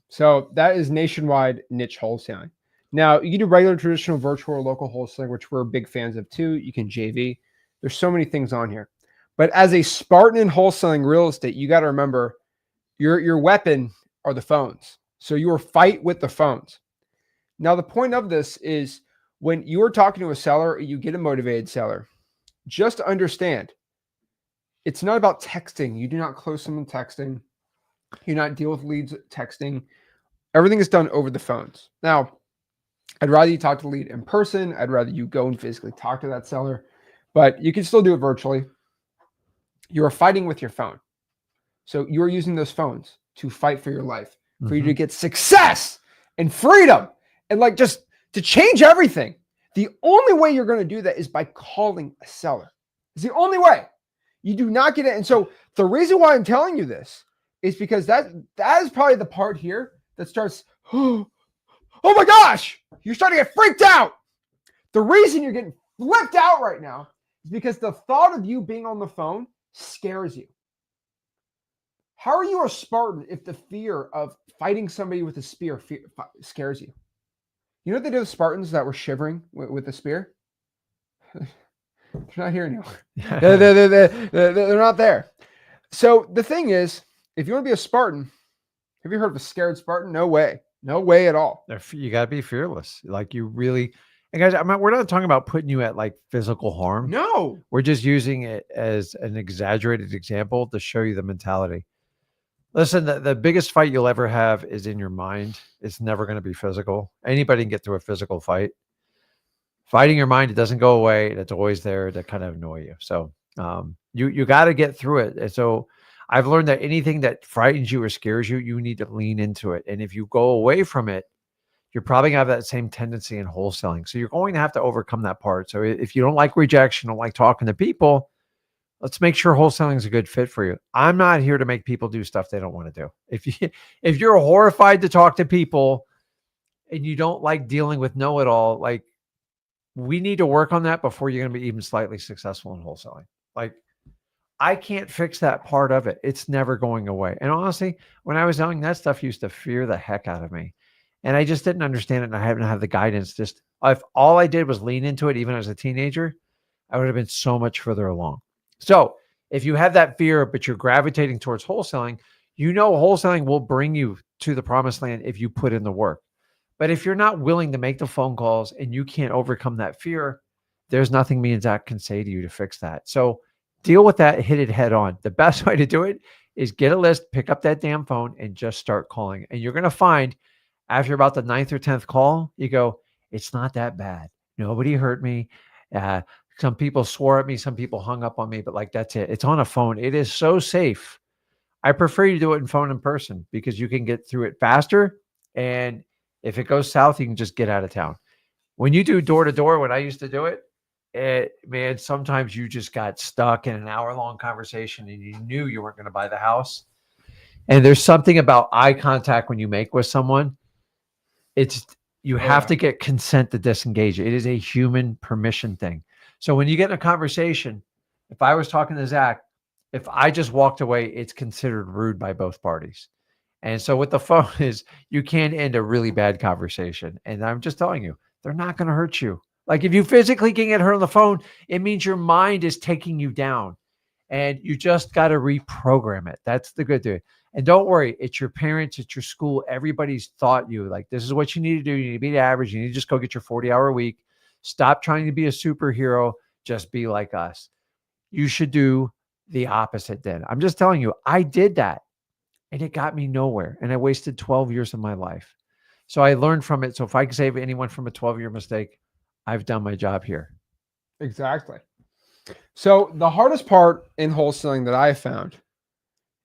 So that is nationwide niche wholesaling. Now, you can do regular, traditional, virtual, or local wholesaling, which we're big fans of too. You can JV. There's so many things on here. But as a Spartan in wholesaling real estate, you got to remember your weapon are the phones. So you will fight with the phones. Now, the point of this is when you are talking to a seller, you get a motivated seller. Just understand, it's not about texting. You do not close someone texting. You do not deal with leads texting. Everything is done over the phones. Now, I'd rather you talk to the lead in person. I'd rather you go and physically talk to that seller, but you can still do it virtually. You are fighting with your phone. So you are using those phones to fight for your life, for you to get success and freedom and like just to change everything. The only way you're going to do that is by calling a seller. It's the only way. You do not get it. And so the reason why I'm telling you this is because that is probably the part here that starts, oh my gosh, you're starting to get freaked out. The reason you're getting flipped out right now is because the thought of you being on the phone scares you. How are you a Spartan if the fear of fighting somebody with a spear scares you? You know what they did with Spartans that were shivering with the spear? They're not here anymore. They're not there. So the thing is, if you want to be a Spartan, have you heard of a scared Spartan? No way. No way at all. You got to be fearless. Like you really, and guys, we're not talking about putting you at like physical harm. No. We're just using it as an exaggerated example to show you the mentality. Listen, the biggest fight you'll ever have is in your mind. It's never going to be physical. Anybody can get through a physical fight. Fighting your mind, it doesn't go away. It's always there to kind of annoy you. So you got to get through it. And so I've learned that anything that frightens you or scares you, you need to lean into it. And if you go away from it, you're probably going to have that same tendency in wholesaling. So you're going to have to overcome that part. So if you don't like rejection, don't like talking to people, let's make sure wholesaling is a good fit for you. I'm not here to make people do stuff they don't want to do. If you're horrified to talk to people and you don't like dealing with know-it-all, like we need to work on that before you're going to be even slightly successful in wholesaling. Like I can't fix that part of it. It's never going away. And honestly, when I was young, that stuff used to fear the heck out of me. And I just didn't understand it. And I haven't had the guidance. Just if all I did was lean into it, even as a teenager, I would have been so much further along. So if you have that fear, but you're gravitating towards wholesaling, you know wholesaling will bring you to the promised land if you put in the work. But if you're not willing to make the phone calls and you can't overcome that fear, there's nothing me and Zach can say to you to fix that. So deal with that, hit it head on. The best way to do it is get a list, pick up that damn phone, and just start calling. And you're going to find after about the 9th or 10th call, you go, it's not that bad. Nobody hurt me. Some people swore at me. Some people hung up on me, but like, that's it. It's on a phone. It is so safe. I prefer you to do it in phone in person because you can get through it faster. And if it goes south, you can just get out of town. When you do door to door, when I used to do it, man, sometimes you just got stuck in an hour-long conversation and you knew you weren't going to buy the house. And there's something about eye contact when you make with someone. You have to get consent to disengage. It is a human permission thing. So when you get in a conversation, if I was talking to Zach, if I just walked away, it's considered rude by both parties. And so with the phone is you can end a really bad conversation. And I'm just telling you, they're not going to hurt you. Like if you physically can get hurt on the phone, it means your mind is taking you down. And you just got to reprogram it. That's the good thing. And don't worry, it's your parents, it's your school. Everybody's thought you like, this is what you need to do. You need to be the average. You need to just go get your 40-hour week. Stop trying to be a superhero. Just be like us. You should do the opposite then. I'm just telling you, I did that and it got me nowhere. And I wasted 12 years of my life. So I learned from it. So if I can save anyone from a 12-year mistake, I've done my job here. Exactly. So the hardest part in wholesaling that I have found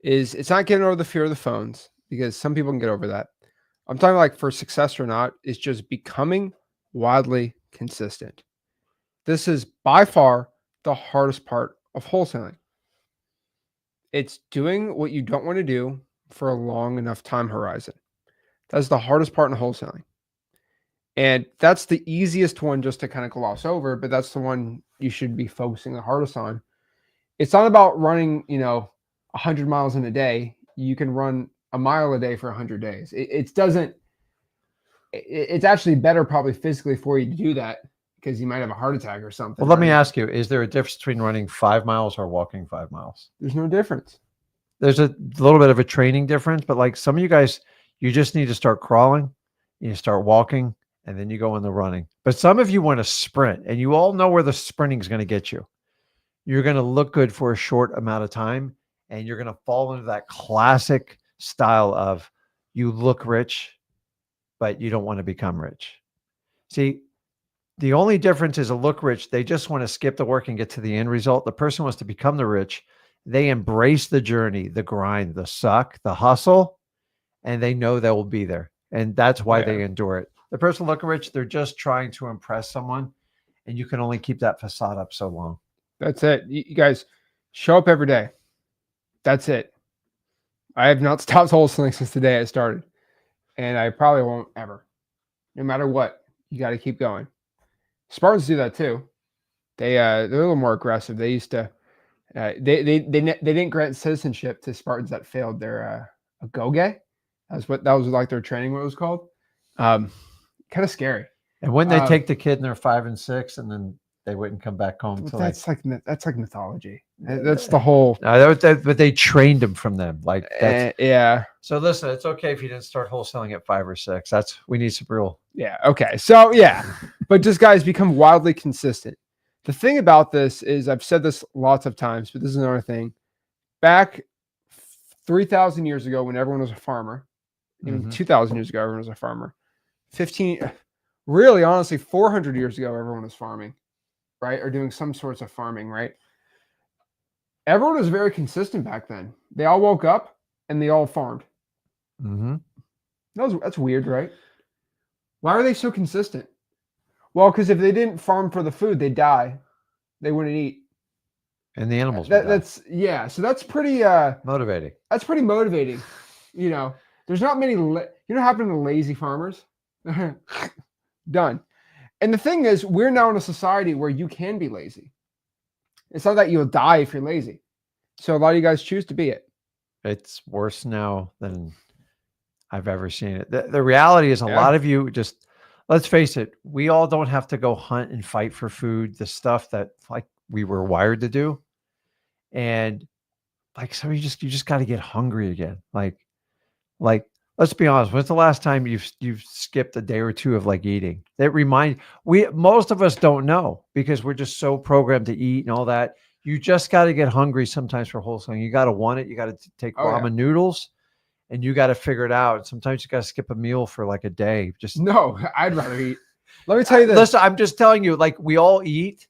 is it's not getting over the fear of the phones, because some people can get over that. I'm talking like for success or not, it's just becoming wildly consistent. This is by far the hardest part of wholesaling. It's doing what you don't want to do for a long enough time horizon. That's the hardest part in wholesaling. And that's the easiest one just to kind of gloss over, but that's the one you should be focusing the hardest on. It's not about running, 100 miles in a day. You can run a mile a day for 100 days. It's actually better probably physically for you to do that, because you might have a heart attack or something. Well, let me ask you, is there a difference between running 5 miles or walking 5 miles? There's no difference. There's a little bit of a training difference, but like some of you guys, you just need to start crawling, you start walking, and then you go in the running. But some of you want to sprint, and you all know where the sprinting is going to get you. You're going to look good for a short amount of time, and you're going to fall into that classic style of you look rich, but you don't want to become rich. See, the only difference is a look rich. They just want to skip the work and get to the end result. The person wants to become the rich. They embrace the journey, the grind, the suck, the hustle, and they know they will be there. And that's why they endure it. The person looking rich, they're just trying to impress someone, and you can only keep that facade up so long. That's it. You guys show up every day. That's it. I have not stopped wholesaling since the day I started, and I probably won't ever. No matter what, you got to keep going. Spartans do that too. They're a little more aggressive. They used to they didn't grant citizenship to Spartans that failed their agoge. That was like their training. What it was called. Kind of scary. And when they take the kid and they're 5 and 6, and then they wouldn't come back home. That's like mythology. That's the whole. But they trained them from them. Like that's, yeah. So listen, it's okay if you didn't start wholesaling at 5 or 6. We need some real. Yeah. Okay. So yeah, but just guys, become wildly consistent. The thing about this is, I've said this lots of times, but this is another thing. Back 3,000 years ago, when everyone was a farmer, even 2,000 years ago, everyone was a farmer. Really, honestly, 400 years ago, everyone was farming, right? Or doing some sorts of farming, right? Everyone was very consistent back then. They all woke up and they all farmed. That's weird, right? Why are they so consistent? Well, because if they didn't farm for the food, they'd die. They wouldn't eat. And the animals. So that's pretty motivating. That's pretty motivating. There's not many. What happened to the lazy farmers? Done. And the thing is, we're now in a society where you can be lazy. It's not that you'll die if you're lazy. So a lot of you guys choose to be it. It's worse now than I've ever seen it. The reality is, a lot of you just, let's face it, we all don't have to go hunt and fight for food, the stuff that like we were wired to do. And like, so you just got to get hungry again. Like, let's be honest. When's the last time you've skipped a day or two of like eating? Most of us don't know, because we're just so programmed to eat and all that. You just got to get hungry sometimes for wholesaling. You got to want it. You got to take ramen noodles, and you got to figure it out. Sometimes you got to skip a meal for like a day. No, I'd rather eat. Let me tell you this. Listen, I'm just telling you, like, we all eat.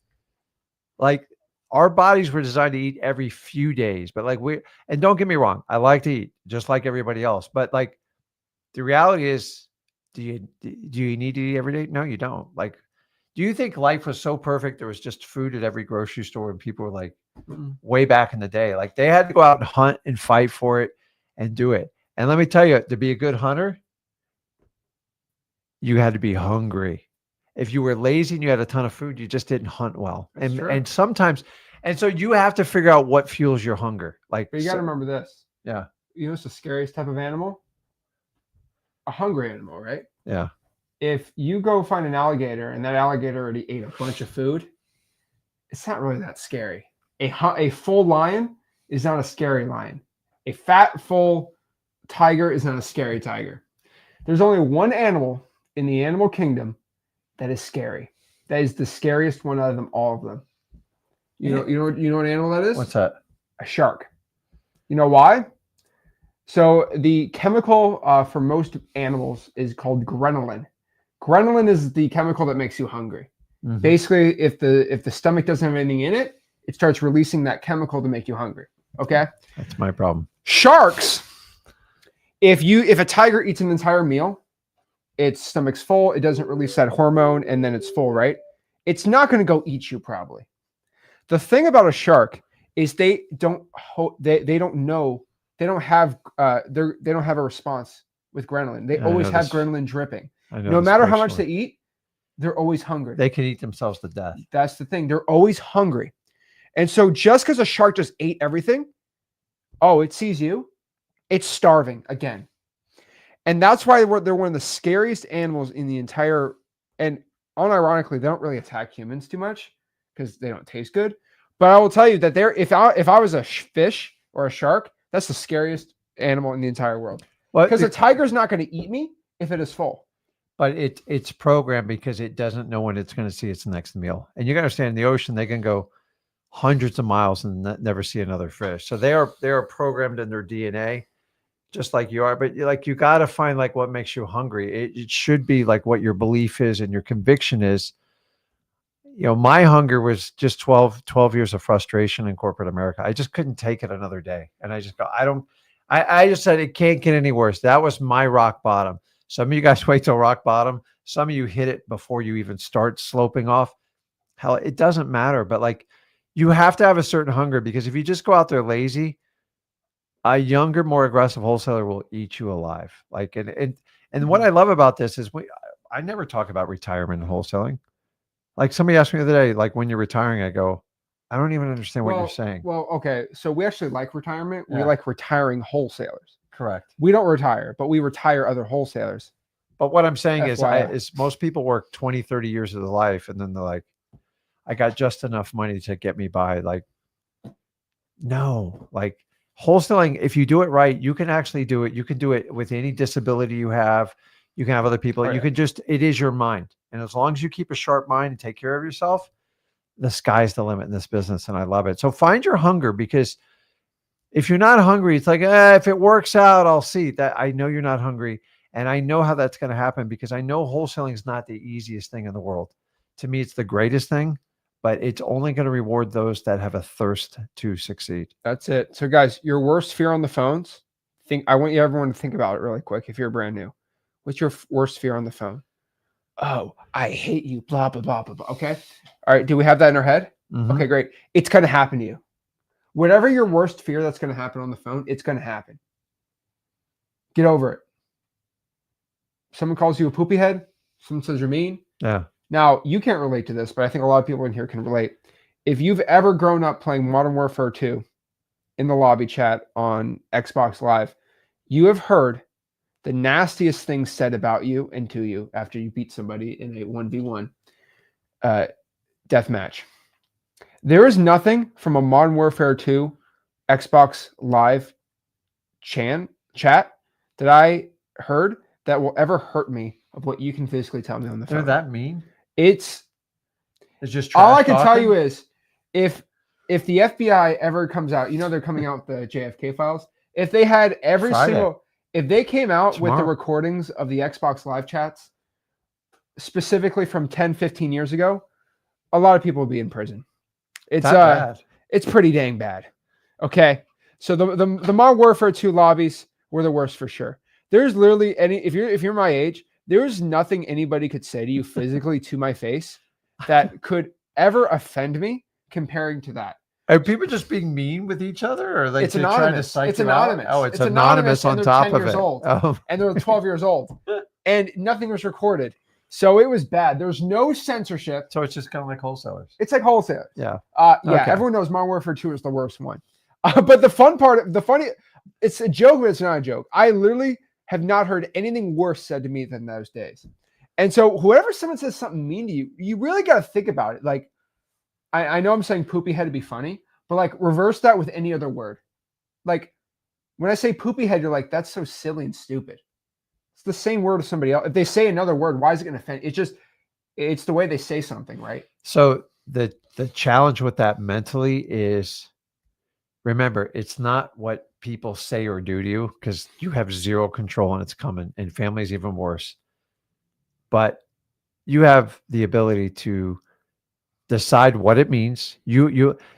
Like, our bodies were designed to eat every few days, but and don't get me wrong, I like to eat just like everybody else. But like, the reality is, do you need to eat every day? No, you don't. Like, do you think life was so perfect there was just food at every grocery store, and people were like, way back in the day, like they had to go out and hunt and fight for it and do it. And let me tell you, to be a good hunter, you had to be hungry. If you were lazy and you had a ton of food, you just didn't hunt well. And sometimes, and so you have to figure out what fuels your hunger. Like, but you got to remember this. Yeah. You know what's the scariest type of animal? A hungry animal, right? Yeah. If you go find an alligator and that alligator already ate a bunch of food, it's not really that scary. A full lion is not a scary lion. A fat, full tiger is not a scary tiger. There's only one animal in the animal kingdom that is scary. That is the scariest one out of them, all of them. You know what animal that is? What's that? A shark. You know why? So the chemical for most animals is called ghrelin. Ghrelin is the chemical that makes you hungry. Mm-hmm. Basically, if the stomach doesn't have anything in it, it starts releasing that chemical to make you hungry. Okay? That's my problem. Sharks, if a tiger eats an entire meal, its stomach's full, it doesn't release that hormone, and then it's full, right? It's not going to go eat you probably. The thing about a shark is they don't have a response with ghrelin. They always have ghrelin dripping. No matter how much they eat, they're always hungry. They can eat themselves to death. That's the thing. They're always hungry. And so just because a shark just ate everything, it sees you, it's starving again. And that's why they're one of the scariest animals in the entire, and unironically, they don't really attack humans too much because they don't taste good. But I will tell you that if I was a fish or a shark, that's the scariest animal in the entire world. Because a tiger's not going to eat me if it is full. But it's programmed because it doesn't know when it's going to see its next meal. And you got to understand, in the ocean, they can go hundreds of miles and never see another fish. So they are programmed in their DNA, just like you are. But you got to find like what makes you hungry. It should be like what your belief is and your conviction is. My hunger was just 12 years of frustration in corporate America. I just couldn't take it another day. And I just go, I just said it can't get any worse. That was my rock bottom. Some of you guys wait till rock bottom. Some of you hit it before you even start sloping off. Hell, it doesn't matter. But like, you have to have a certain hunger, because if you just go out there lazy, a younger, more aggressive wholesaler will eat you alive. Like, and what I love about this is I never talk about retirement and wholesaling. Like somebody asked me the other day, like, when you're retiring, I go, I don't even understand what you're saying. Well, okay. So we actually like retirement. Yeah. We like retiring wholesalers. Correct. We don't retire, but we retire other wholesalers. But what I'm saying is most people work 20, 30 years of their life. And then they're like, I got just enough money to get me by. Like, no, like wholesaling, if you do it right, you can actually do it. You can do it with any disability you have. You can have other people. You can it is your mind. And as long as you keep a sharp mind and take care of yourself, the sky's the limit in this business. And I love it. So find your hunger, because if you're not hungry, it's like, if it works out, I'll see that. I know you're not hungry. And I know how that's going to happen, because I know wholesaling is not the easiest thing in the world. To me, it's the greatest thing, but it's only going to reward those that have a thirst to succeed. That's it. So guys, your worst fear on the phones, I want everyone to think about it really quick. If you're brand new, what's your worst fear on the phone? Oh, I hate you, blah, blah, blah, blah, blah. Okay. All right. Do we have that in our head? Mm-hmm. Okay, great. It's going to happen to you. Whatever your worst fear that's going to happen on the phone, it's going to happen. Get over it. Someone calls you a poopy head. Someone says you're mean. Yeah. Now, you can't relate to this, but I think a lot of people in here can relate. If you've ever grown up playing Modern Warfare 2 in the lobby chat on Xbox Live, you have heard the nastiest things said about you and to you after you beat somebody in a 1v1 death match. There is nothing from a Modern Warfare 2 Xbox Live chat that I heard that will ever hurt me of what you can physically tell me on the phone. They're that mean? It's just all I can tell you is if the FBI ever comes out, they're coming out with the JFK files. If they had if they came out with the recordings of the Xbox Live chats, specifically from 10, 15 years ago, a lot of people would be in prison. It's it's pretty dang bad. Okay. So the Modern Warfare 2 lobbies were the worst for sure. There's literally if you're my age, there's nothing anybody could say to you physically to my face that could ever offend me comparing to that. Are people just being mean with each other, or like it's anonymous? It's anonymous. Oh, it's anonymous on top of it. Oh. And they're 12 years old, and nothing was recorded, so it was bad. There's no censorship. So it's just kind of like wholesalers. It's like wholesalers. Yeah. Okay. Everyone knows Modern Warfare 2 is the worst one, but it's a joke, but it's not a joke. I literally have not heard anything worse said to me than those days. And so whoever someone says something mean to you, you really got to think about it. Like, I know I'm saying poopy head to be funny, But like reverse that with any other word. Like when I say poopy head, you're like, that's so silly and stupid. It's the same word as somebody else. If they say another word, why is it going to offend? It's the way they say something, right? So the challenge with that mentally is, remember, it's not what people say or do to you, because you have zero control and it's coming, and family's even worse. But you have the ability to decide what it means.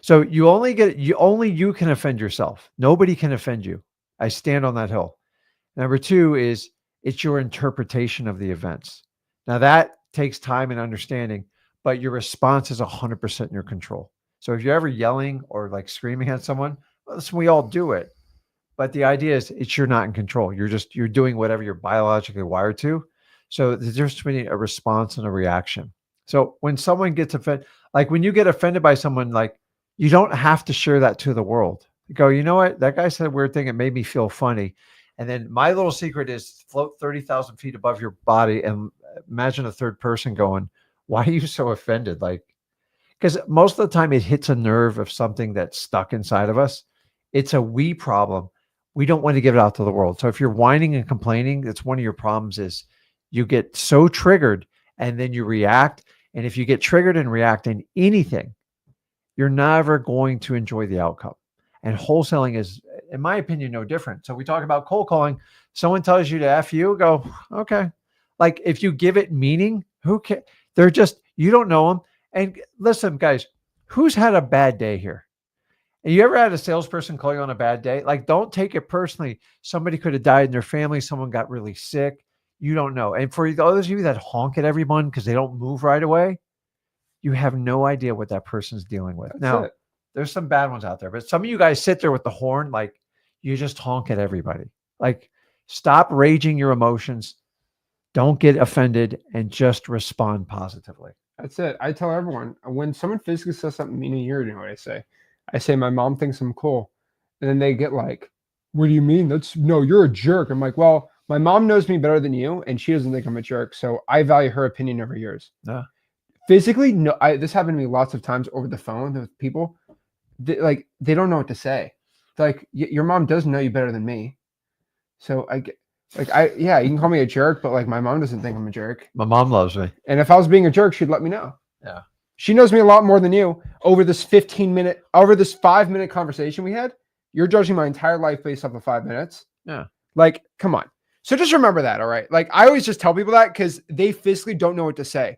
So only you can offend yourself. Nobody can offend you. I stand on that hill. Number two is, it's your interpretation of the events. Now that takes time and understanding, but your response is 100% in your control. So if you're ever yelling or like screaming at someone, well, listen, we all do it. But the idea is, you're not in control. You're doing whatever you're biologically wired to. So the difference between a response and a reaction. So when someone gets offended, like when you get offended by someone, like, you don't have to share that to the world. You go, you know what? That guy said a weird thing. It made me feel funny. And then my little secret is float 30,000 feet above your body and imagine a third person going, why are you so offended? Like, because most of the time it hits a nerve of something that's stuck inside of us. It's a we problem. We don't want to give it out to the world. So if you're whining and complaining, that's one of your problems, is you get so triggered and then you react. And if you get triggered and react in anything, you're never going to enjoy the outcome. And wholesaling is, in my opinion, no different. So we talk about cold calling. Someone tells you to F you, go, okay. Like if you give it meaning, who cares? They're just, you don't know them. And listen, guys, who's had a bad day here? And you ever had a salesperson call you on a bad day? Like, don't take it personally. Somebody could have died in their family. Someone got really sick. You don't know. And for those of you that honk at everyone because they don't move right away, you have no idea what that person's dealing with. Now, there's some bad ones out there, but some of you guys sit there with the horn, like you just honk at everybody. Like, stop raging your emotions. Don't get offended and just respond positively. That's it. I tell everyone, when someone physically says something mean to you, you know what I say? I say, my mom thinks I'm cool. And then they get like, what do you mean? No, you're a jerk. I'm like, well, my mom knows me better than you, and she doesn't think I'm a jerk. So I value her opinion over yours. Yeah. Physically, no, this happened to me lots of times over the phone with people. They don't know what to say. They're like, your mom does know you better than me. So yeah, you can call me a jerk, but like my mom doesn't think I'm a jerk. My mom loves me. And if I was being a jerk, she'd let me know. Yeah. She knows me a lot more than you. Over this 5-minute conversation we had, you're judging my entire life based off of 5 minutes. Yeah. Like, come on. So just remember that, all right? Like, I always just tell people that because they physically don't know what to say.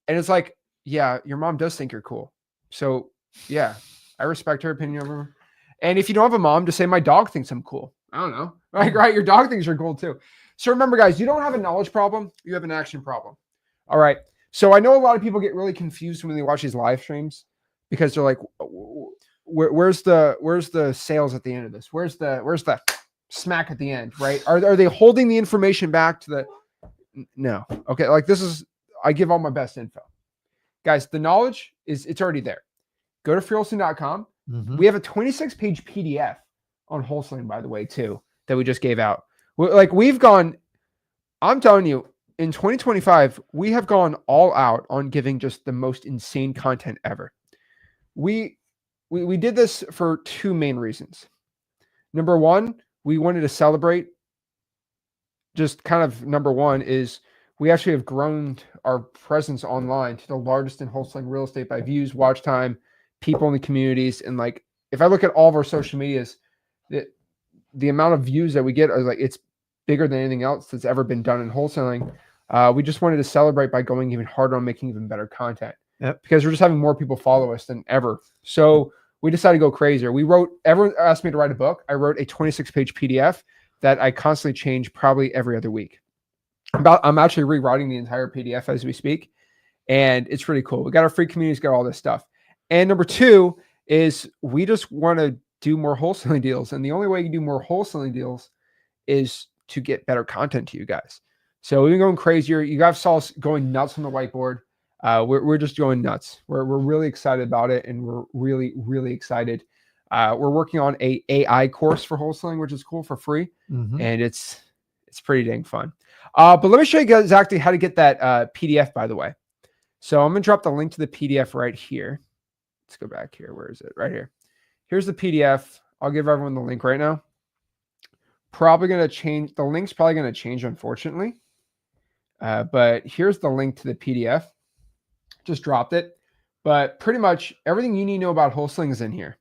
And it's like, yeah, your mom does think you're cool. So yeah, I respect her opinion over her. And if you don't have a mom, just say my dog thinks I'm cool. I don't know. Like, right? Your dog thinks you're cool too. So remember, guys, you don't have a knowledge problem. You have an action problem. All right. So I know a lot of people get really confused when they watch these live streams because they're like, where's the sales at the end of this? Where's the smack at the end, right? Are they holding the information back to the, no. Okay. Like I give all my best info. Guys, the knowledge it's already there. Go to freewholesaling.com. Mm-hmm. We have a 26-page PDF on wholesaling, by the way, too, that we just gave out. We've gone, I'm telling you, in 2025, we have gone all out on giving just the most insane content ever. We did this for two main reasons. Number one, we wanted to celebrate. Just kind of number one is we actually have grown our presence online to the largest in wholesaling real estate by views, watch time, people in the communities. And like, if I look at all of our social medias, the amount of views that we get are like, it's bigger than anything else that's ever been done in wholesaling. We just wanted to celebrate by going even harder on making even better content. Yep. Because we're just having more people follow us than ever. So we decided to go crazier. Everyone asked me to write a book. I wrote a 26-page PDF that I constantly change probably every other week. I'm actually rewriting the entire PDF as we speak. And it's really cool. We got our free communities, got all this stuff. And number two is we just want to do more wholesaling deals. And the only way you do more wholesaling deals is to get better content to you guys. So we've been going crazier. You guys saw us going nuts on the whiteboard. We're just going nuts. We're really excited about it. And we're really, really excited. We're working on a AI course for wholesaling, which is cool, for free. Mm-hmm. And it's pretty dang fun. But let me show you guys exactly how to get that PDF, by the way. So I'm going to drop the link to the PDF right here. Let's go back here. Where is it? Right here. Here's the PDF. I'll give everyone the link right now. Probably going to change. The link's probably going to change, unfortunately. But here's the link to the PDF. Just dropped it. But pretty much everything you need to know about wholesaling is in here.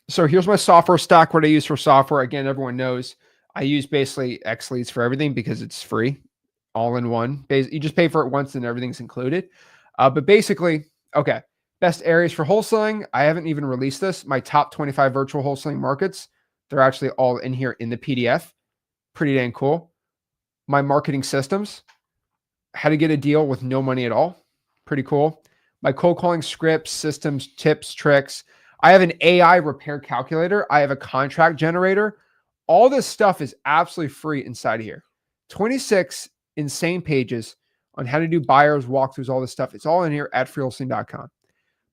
So here's my software stack, what I use for software. Again, everyone knows I use basically XLeads for everything because it's free, all in one. You just pay for it once and everything's included. But basically, okay, best areas for wholesaling. I haven't even released this. My top 25 virtual wholesaling markets, they're actually all in here in the PDF. Pretty dang cool. My marketing systems, how to get a deal with no money at all. Pretty cool. My cold calling scripts, systems, tips, tricks. I have an AI repair calculator. I have a contract generator. All this stuff is absolutely free inside of here. 26 insane pages on how to do buyers, walkthroughs, all this stuff. It's all in here at freewholesaling.com.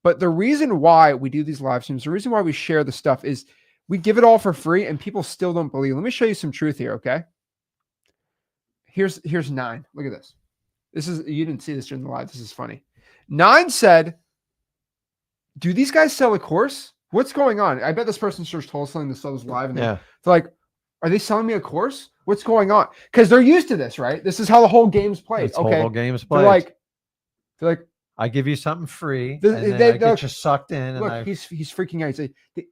But the reason why we do these live streams, the reason why we share the stuff is we give it all for free and people still don't believe. Let me show you some truth here, okay? Here's 9. Look at this. You didn't see this during the live. This is funny. 9 said, do these guys sell a course? What's going on? I bet this person searched wholesaling to sell this live. And they're like, are they selling me a course? What's going on? Because they're used to this, right? This is how the whole game's played. It's whole game's played. They're like, I give you something free, and then I get you sucked in. Look, he's freaking out. He's like,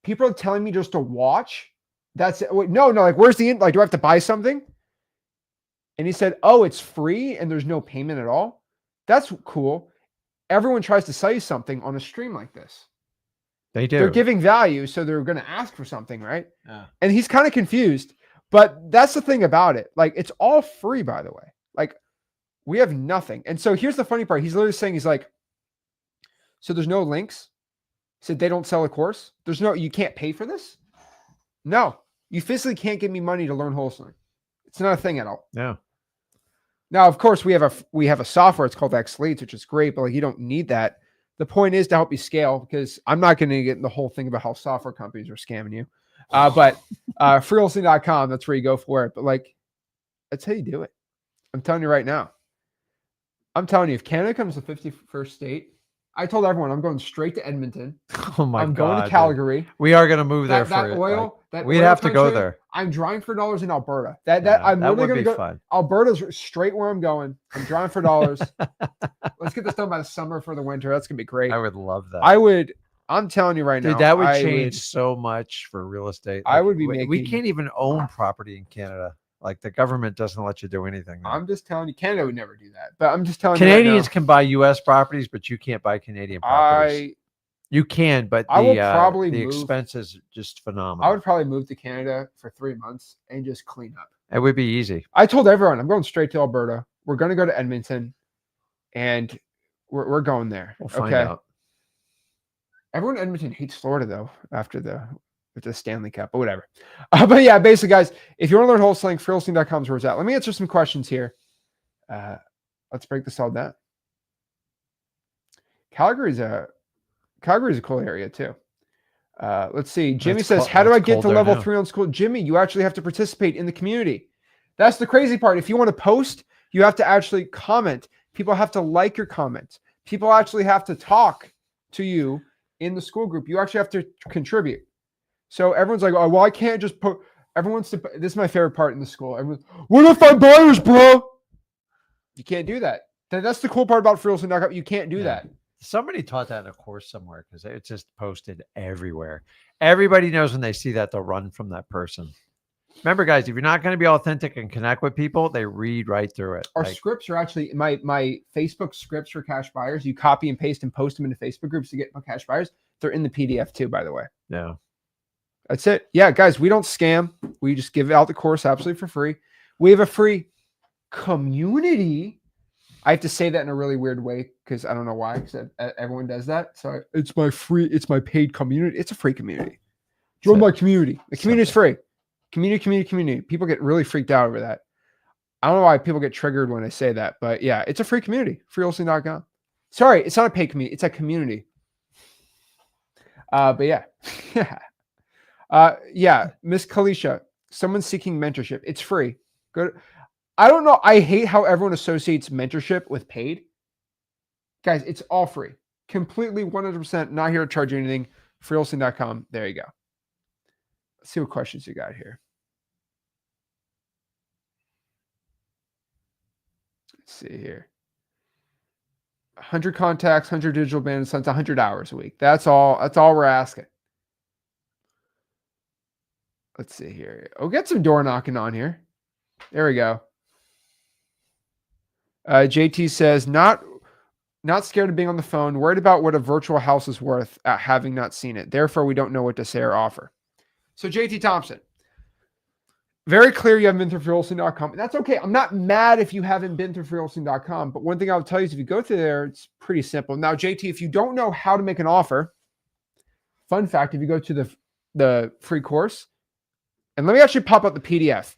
people are telling me just to watch. That's it. Wait, no. Like, where's the like? Do I have to buy something? And he said, oh, it's free and there's no payment at all. That's cool. Everyone tries to sell you something on a stream like this. They do. They're giving value, so they're going to ask for something, right? Yeah. And he's kind of confused, but that's the thing about it. Like, it's all free, by the way. Like, we have nothing. And so here's the funny part. He's literally saying, he's like, so there's no links. He said they don't sell a course. You can't pay for this. No, you physically can't give me money to learn wholesaling. It's not a thing at all. Yeah. Now, of course, we have a software. It's called XLeads, which is great, but like, you don't need that. The point is to help you scale, because I'm not going to get in the whole thing about how software companies are scamming you. But freewholesaling.com, that's where you go for it. But like, that's how you do it. I'm telling you right now. I'm telling you, if Canada comes to 51st state, I told everyone I'm going straight to Edmonton. Oh my God. I'm going to Calgary. Dude. We are going to move there that oil. We'd have to go there. I'm drawing for dollars in Alberta. I'm literally going to go. Fun. Alberta's straight where I'm going. I'm drawing for dollars. Let's get this done by the summer for the winter. That's going to be great. I would love that. I'm telling you right now. Dude, that would change so much for real estate. Like, I would be making. We can't even own property in Canada. Like, the government doesn't let you do anything there. I'm just telling you, Canada would never do that. But I'm just telling Canadians you right now, can buy U.S. properties, but you can't buy Canadian properties. You can, but the expense is just phenomenal. I would probably move to Canada for 3 months and just clean up. It would be easy. I told everyone I'm going straight to Alberta. We're going to go to Edmonton, and we're going there. We'll find out. Everyone in Edmonton hates Florida though after the Stanley Cup, but whatever. But yeah, basically, guys, if you want to learn wholesaling, freewholesaling.com is where it's at. Let me answer some questions here. Let's break this all down. Calgary's a cool area too. Let's see. Jimmy says, how do I get to level 3 on school? Jimmy, you actually have to participate in the community. That's the crazy part. If you want to post, you have to actually comment. People have to like your comments. People actually have to talk to you in the school group. You actually have to contribute. So everyone's like, oh, well, I can't just put, this is my favorite part in the school. Everyone's, what if I buyers, bro? You can't do that. That's the cool part about freewholesaling.com. You can't do that. Somebody taught that in a course somewhere, because it's just posted everywhere. Everybody knows when they see that, they'll run from that person. Remember, guys, if you're not going to be authentic and connect with people, they read right through it. Our scripts are actually my Facebook scripts for cash buyers. You copy and paste and post them into Facebook groups to get cash buyers. They're in the PDF too, by the way. Yeah. That's it. Yeah, guys, we don't scam. We just give out the course absolutely for free. We have a free community. I have to say that in a really weird way because I don't know why, because everyone does that. So it's my paid community. It's a free community. Join my community. The community is free. Community. People get really freaked out over that. I don't know why people get triggered when I say that, but yeah, it's a free community. freewholesaling.com. Sorry, it's not a paid community. It's a community. But yeah. Yeah, Miss Kalisha, someone seeking mentorship. It's free. Good. I don't know. I hate how everyone associates mentorship with paid. Guys, it's all free. Completely 100% not here to charge you anything. Freewholesaling.com. There you go. Let's see what questions you got here. Let's see here. 100 contacts, 100 digital bands, that's 100 hours a week. That's all we're asking. Let's see here. Oh, get some door knocking on here. There we go. JT says, not scared of being on the phone, worried about what a virtual house is worth at having not seen it. Therefore, we don't know what to say or offer. So JT Thompson, very clear you haven't been through freewholesaling.com. That's okay. I'm not mad if you haven't been through freewholesaling.com, but one thing I'll tell you is if you go through there, it's pretty simple. Now, JT, if you don't know how to make an offer, fun fact, if you go to the free course, and let me actually pop up the PDF,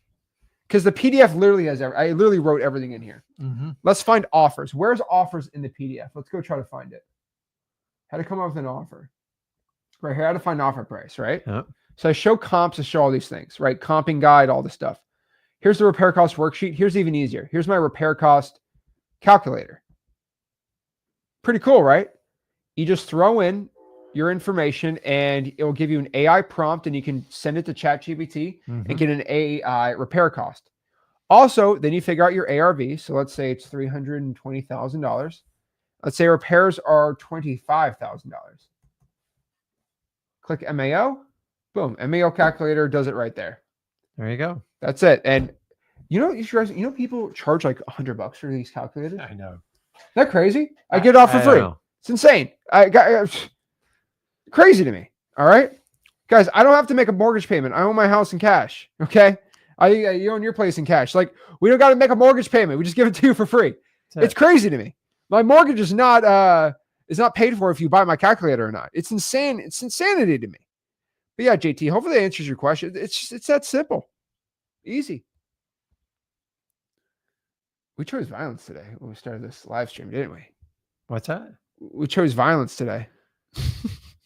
because the PDF literally has I literally wrote everything in here. Mm-hmm. Let's find offers. Where's offers in the PDF? Let's go try to find it. How to come up with an offer. Right here, how to find offer price, right? Yep. So I show comps, I show all these things, right? Comping guide, all this stuff. Here's the repair cost worksheet. Here's even easier. Here's my repair cost calculator. Pretty cool, right? You just throw in your information and it will give you an AI prompt and you can send it to ChatGPT and get an AI repair cost. Also, then you figure out your ARV. So let's say it's $320,000. Let's say repairs are $25,000. Click MAO. Boom. MAO calculator does it right there. There you go. That's it. And you know, people charge like $100 for these calculators. I know. Isn't that crazy? I get it off for free. It's insane. Crazy to me. All right, guys, I don't have to make a mortgage payment. I own my house in cash. Okay. You own your place in cash. Like, we don't got to make a mortgage payment. We just give it to you for free. It's crazy to me. My mortgage is not paid for if you buy my calculator or not. It's insane. It's insanity to me. But yeah, JT, hopefully that answers your question. It's that simple. Easy. We chose violence today when we started this live stream, didn't we? What's that? We chose violence today.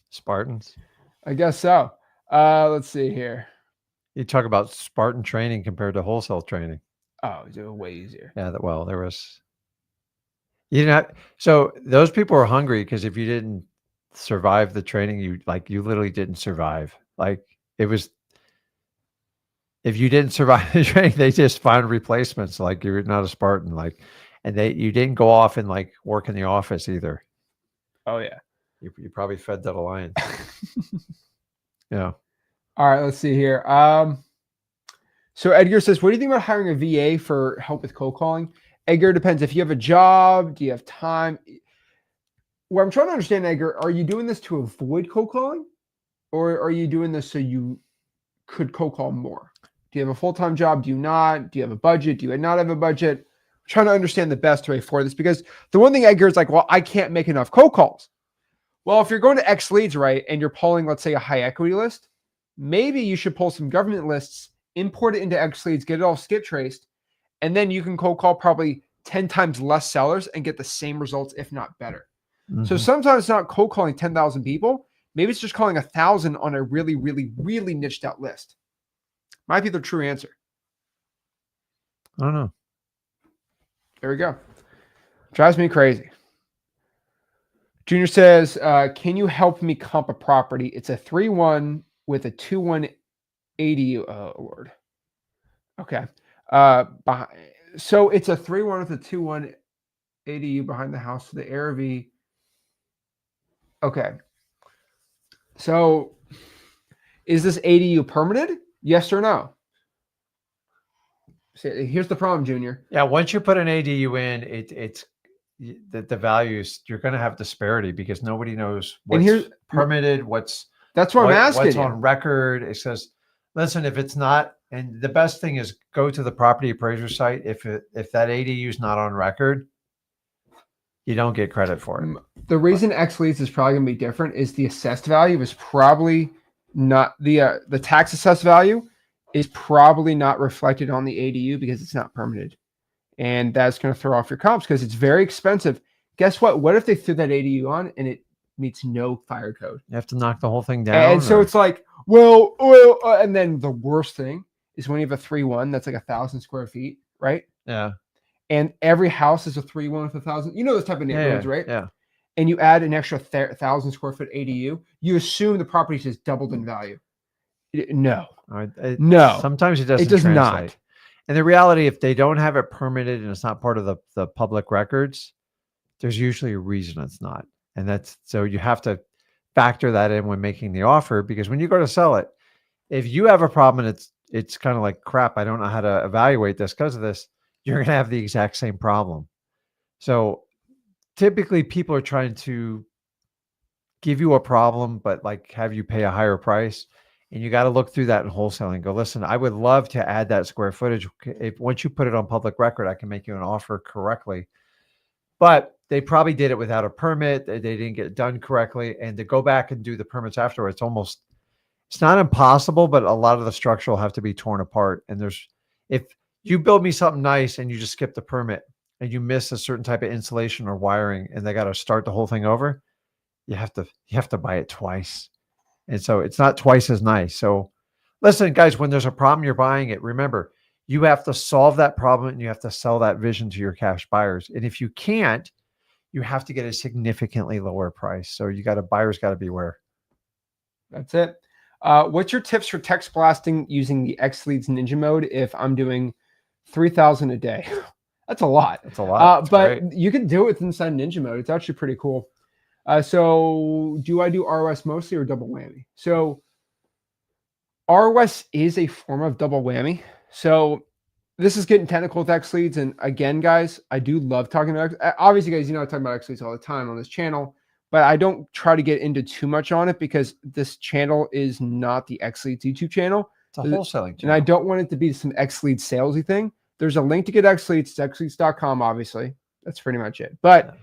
Spartans. I guess so. Let's see here. You talk about Spartan training compared to wholesale training. Oh, it's way easier. Yeah, there was. So those people are hungry because if you didn't survive the training, you literally didn't survive. Like, it was. If you didn't survive the training, they just found replacements. Like, you're not a Spartan. Like, and you didn't go off and like work in the office either. Oh yeah. You probably fed that alliance. Yeah. All right, let's see here. So Edgar says, what do you think about hiring a VA for help with cold calling? Edgar, depends. If you have a job, do you have time? What I'm trying to understand, Edgar, are you doing this to avoid cold calling? Or are you doing this so you could cold call more? Do you have a full-time job? Do you not? Do you have a budget? Do you not have a budget? I'm trying to understand the best way for this, because the one thing Edgar is like, well, I can't make enough cold calls. Well, if you're going to X leads, right, and you're pulling, let's say, a high equity list, maybe you should pull some government lists, import it into X leads, get it all skip traced, and then you can cold call probably 10 times less sellers and get the same results, if not better. Mm-hmm. So sometimes it's not cold calling 10,000 people. Maybe it's just calling 1,000 on a really, really, really niched out list. Might be the true answer. I don't know. There we go. Drives me crazy. Junior says, can you help me comp a property? It's a 3-1 with a 2-1 ADU. Oh, Lord. Okay. So it's a 3-1 with a 2-1 ADU behind the house for the ARV. Okay. So is this ADU permitted? Yes or no? See, here's the problem, Junior. Yeah, once you put an ADU in, it's the values, you're going to have disparity because nobody knows what's permitted, that's what I'm asking. What's on record. It says, listen, if it's not, and the best thing is go to the property appraiser site. If that ADU is not on record, you don't get credit for it. The reason X leads is probably going to be different is the assessed value is probably not the tax assessed value is probably not reflected on the ADU because it's not permitted. And that's going to throw off your comps because it's very expensive. Guess what? What if they threw that ADU on and it meets no fire code? You have to knock the whole thing down. And so it's like, and then the worst thing is when you have a 3-1 that's like 1,000 square feet, right? Yeah. And every house is a 3-1 with 1,000. You know those type of neighborhoods, right? Yeah. and you add an extra 1,000 square foot ADU, you assume the property just doubled in value. No, no, Sometimes it it doesn't does translate. not. And the reality, if they don't have it permitted and it's not part of the public records, there's usually a reason it's not. And that's so you have to factor that in when making the offer, because when you go to sell it, if you have a problem and it's kind of like, crap, I don't know how to evaluate this because of this, you're going to have the exact same problem. So typically people are trying to give you a problem, but like have you pay a higher price. And you got to look through that in wholesaling and go, listen, I would love to add that square footage. If once you put it on public record, I can make you an offer correctly. But they probably did it without a permit. They didn't get it done correctly. And to go back and do the permits afterwards, it's not impossible, but a lot of the structure will have to be torn apart. And if you build me something nice and you just skip the permit and you miss a certain type of insulation or wiring and they got to start the whole thing over, you have to buy it twice. And so it's not twice as nice. So listen, guys, when there's a problem, you're buying it. Remember, you have to solve that problem and you have to sell that vision to your cash buyers. And if you can't, you have to get a significantly lower price. So buyers got to beware. That's it. What's your tips for text blasting using the X Leads Ninja mode if I'm doing 3,000 a day? That's a lot. That's a lot. But you can do it inside Ninja mode. It's actually pretty cool. So do I do ROS mostly or double whammy? So ROS is a form of double whammy. So this is getting technical with X Leads. And again, guys, I do love talking about obviously, guys, I talk about X Leads all the time on this channel, but I don't try to get into too much on it because this channel is not the X Leads YouTube channel. It's a wholesaling channel. And I don't want it to be some X Leads salesy thing. There's a link to get X Leads. It's xleads.com, obviously. That's pretty much it. But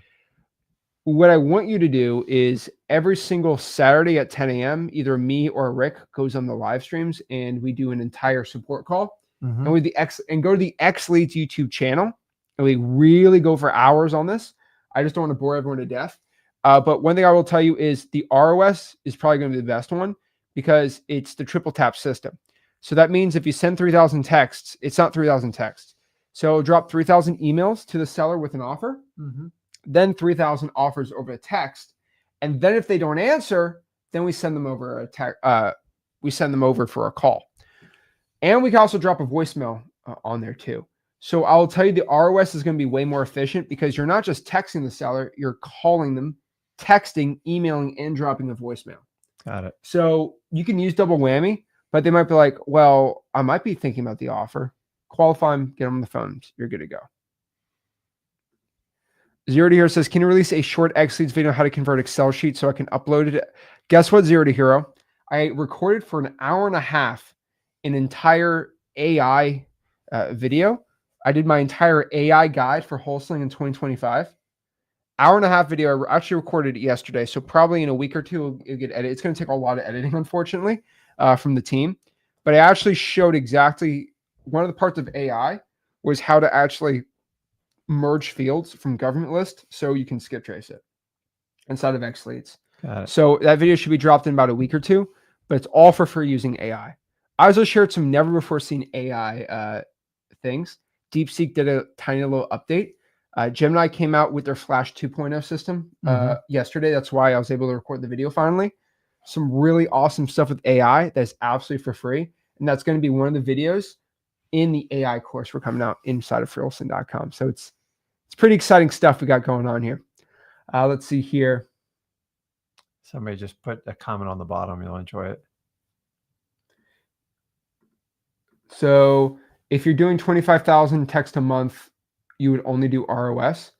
what I want you to do is every single Saturday at 10 a.m., either me or Rick goes on the live streams and we do an entire support call. And go to the X Leads YouTube channel, and we really go for hours on this. I just don't want to bore everyone to death. But one thing I will tell you is the ROS is probably going to be the best one because it's the triple tap system. So that means if you send 3,000 texts, it's not 3,000 texts. So drop 3,000 emails to the seller with an offer, then 3,000 offers over a text, and then if they don't answer, then we send them over we send them over for a call. And we can also drop a voicemail on there too. So I'll tell you the ROS is going to be way more efficient because you're not just texting the seller, you're calling them, texting, emailing, and dropping a voicemail. Got it. So you can use double whammy, but they might be like, well, I might be thinking about the offer. Qualify them, get them on the phone. You're good to go. Zero to Hero says, can you release a short X Leads video on how to convert Excel sheet so I can upload it? Guess what, Zero to Hero? I recorded for an hour and a half an entire AI video. I did my entire AI guide for wholesaling in 2025. Hour and a half video. I actually recorded it yesterday. So probably in a week or two, it'll get edited. It's going to take a lot of editing, unfortunately, from the team. But I actually showed exactly one of the parts of AI was how to actually merge fields from government list so you can skip trace it inside of X Leads. So that video should be dropped in about a week or two, but it's all for free using AI. I also shared some never before seen AI things. DeepSeek did a tiny little update. Gemini came out with their Flash 2.0 system yesterday. That's why I was able to record the video finally. Some really awesome stuff with AI that's absolutely for free. And that's going to be one of the videos in the AI course we're coming out inside of freewholesaling.com. So it's pretty exciting stuff we got going on here. Let's see here. Somebody just put a comment on the bottom. You'll enjoy it. So if you're doing 25,000 text a month, you would only do ROS.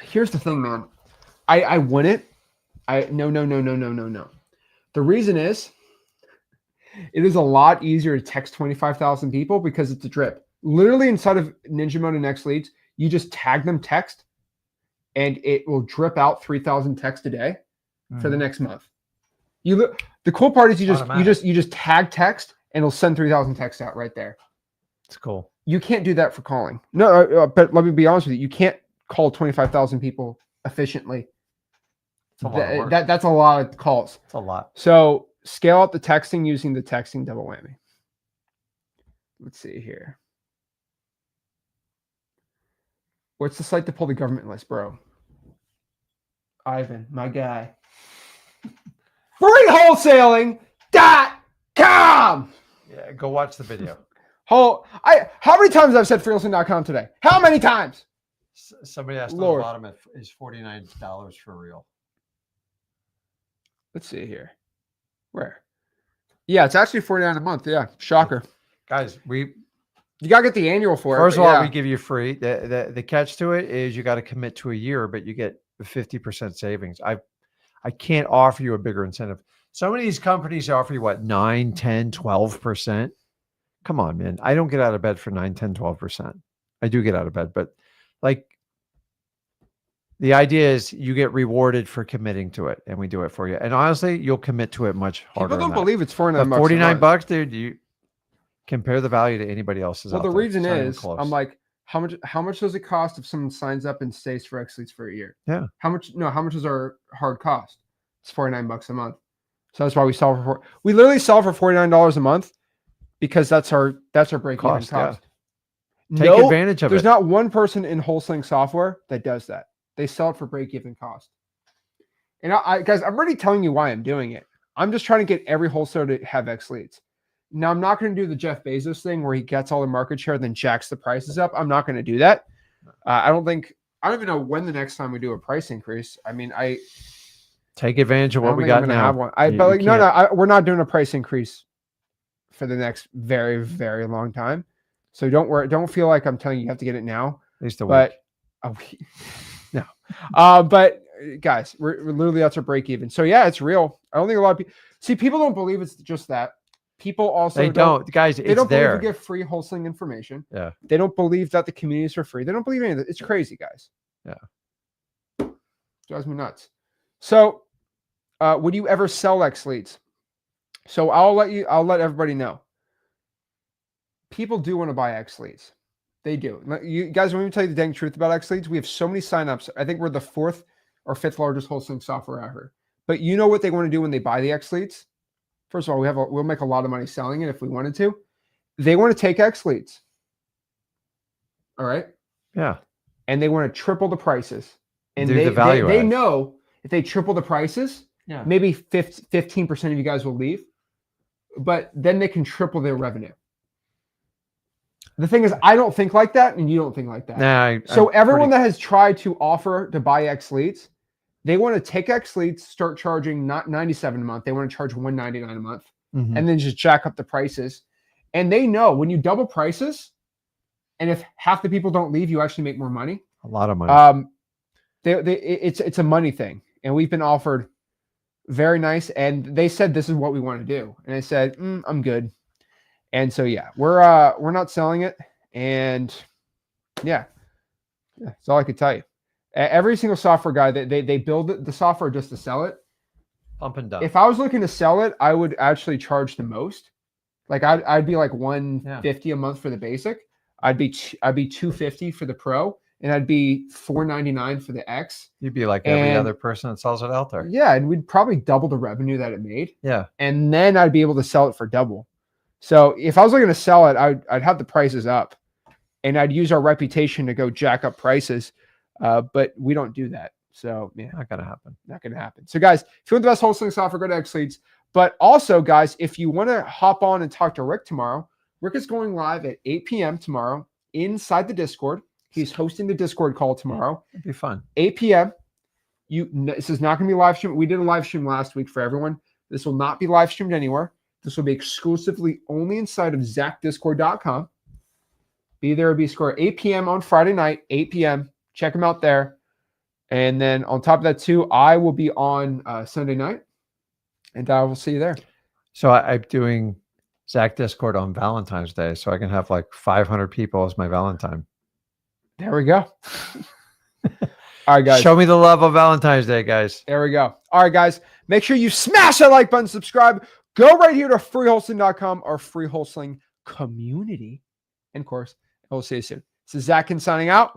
Here's the thing, man. I want it. No. The reason is it is a lot easier to text 25,000 people because it's a drip. Literally inside of Ninja Mode and X Leads, you just tag them text and it will drip out 3,000 texts a day for the next month. The cool part is you just tag text and it'll send 3,000 texts out right there. It's cool. You can't do that for calling. No, but let me be honest with you. You can't call 25,000 people efficiently. That's a lot of calls. It's a lot. So scale up the texting using the texting double whammy. Let's see here. What's the site to pull the government list, bro? Ivan, my guy. FreeWholesaling.com. Yeah, go watch the video. How many times I've said freewholesaling.com today? How many times? Somebody asked Lord. on the bottom, is $49 for real? Let's see here. Where? Yeah, it's actually $49 a month. Yeah, shocker. Guys, you gotta get the annual for it. First of all, we give you free. The catch to it is you got to commit to a year, but you get 50% savings. I can't offer you a bigger incentive. Some of these companies offer you what, 9, 10, 12%. Come on, man. I don't get out of bed for 9, 10, 12%. I do get out of bed, but like the idea is you get rewarded for committing to it, and we do it for you. And honestly, you'll commit to it much harder. People don't believe it's $49. But $49, dude, you compare the value to anybody else's. Well, the reason is I'm like, how much does it cost if someone signs up and stays for X Leads for a year? Yeah. How much is our hard cost? It's $49 a month. So that's why we sell for we literally sell for $49 a month because that's our break even cost. Yeah. Take advantage of it. There's not one person in wholesaling software that does that. They sell it for break even cost. And guys, I'm already telling you why I'm doing it. I'm just trying to get every wholesaler to have X Leads. Now, I'm not going to do the Jeff Bezos thing where he gets all the market share, then jacks the prices up. I'm not going to do that. I don't even know when the next time we do a price increase. I mean, take advantage of what we got now. Have one. We're not doing a price increase for the next very, very long time. So don't worry. Don't feel like I'm telling you have to get it now. At least a week. No. But guys, we're literally that's our break even. So yeah, it's real. I don't think a lot of people don't believe it's just that. People also they don't guys. They don't there. believe we give free wholesaling information. Yeah. They don't believe that the communities are free. They don't believe any of it. It's crazy, guys. Yeah. Drives me nuts. So, would you ever sell X Leads? So I'll let everybody know. People do want to buy X Leads. They do. You guys, let me tell you the dang truth about X Leads. We have so many signups. I think we're the 4th or 5th largest wholesaling software out here. But you know what they want to do when they buy the X Leads? First of all, we'll make a lot of money selling it if we wanted to. They want to take X Leads. All right. Yeah. And they want to triple the prices. And they know if they triple the prices, maybe 15% of you guys will leave. But then they can triple their revenue. The thing is, I don't think like that, and you don't think like that. Nah, everyone that has tried to offer to buy X Leads, they want to take X Leads, start charging not $97 a month. They want to charge $199 a month, and then just jack up the prices. And they know when you double prices, and if half the people don't leave, you actually make more money. A lot of money. It's a money thing, and we've been offered very nice. And they said this is what we want to do, and I said I'm good. And so yeah, we're not selling it, and yeah, that's all I could tell you. Every single software guy they build the software just to sell it. Pump and dump. If I was looking to sell it, I would actually charge the most. Like I'd be like $150 a month for the basic. I'd be $250 for the pro, and I'd be $499 for the X. You'd be like every other person that sells it out there. Yeah, and we'd probably double the revenue that it made. Yeah, and then I'd be able to sell it for double. So if I was looking to sell it, I'd have the prices up, and I'd use our reputation to go jack up prices. But we don't do that. So yeah, not gonna happen. Not gonna happen. So guys, if you want the best wholesaling software, go to X Leads. But also, guys, if you want to hop on and talk to Rick tomorrow, Rick is going live at 8 p.m. tomorrow inside the Discord. He's hosting the Discord call tomorrow. It'd be fun. 8 p.m. This is not going to be live stream. We did a live stream last week for everyone. This will not be live streamed anywhere. This will be exclusively only inside of ZachDiscord.com. Be there or be square. 8 p.m. on Friday night, 8 p.m. Check them out there. And then on top of that, too, I will be on Sunday night, and I will see you there. So I'm doing Zach Discord on Valentine's Day, so I can have like 500 people as my Valentine. There we go. All right, guys. Show me the love of Valentine's Day, guys. There we go. All right, guys. Make sure you smash that like button, subscribe. Go right here to freewholesaling.com, our free wholesaling community. And of course, we'll see you soon. This is Zach Ginn signing out.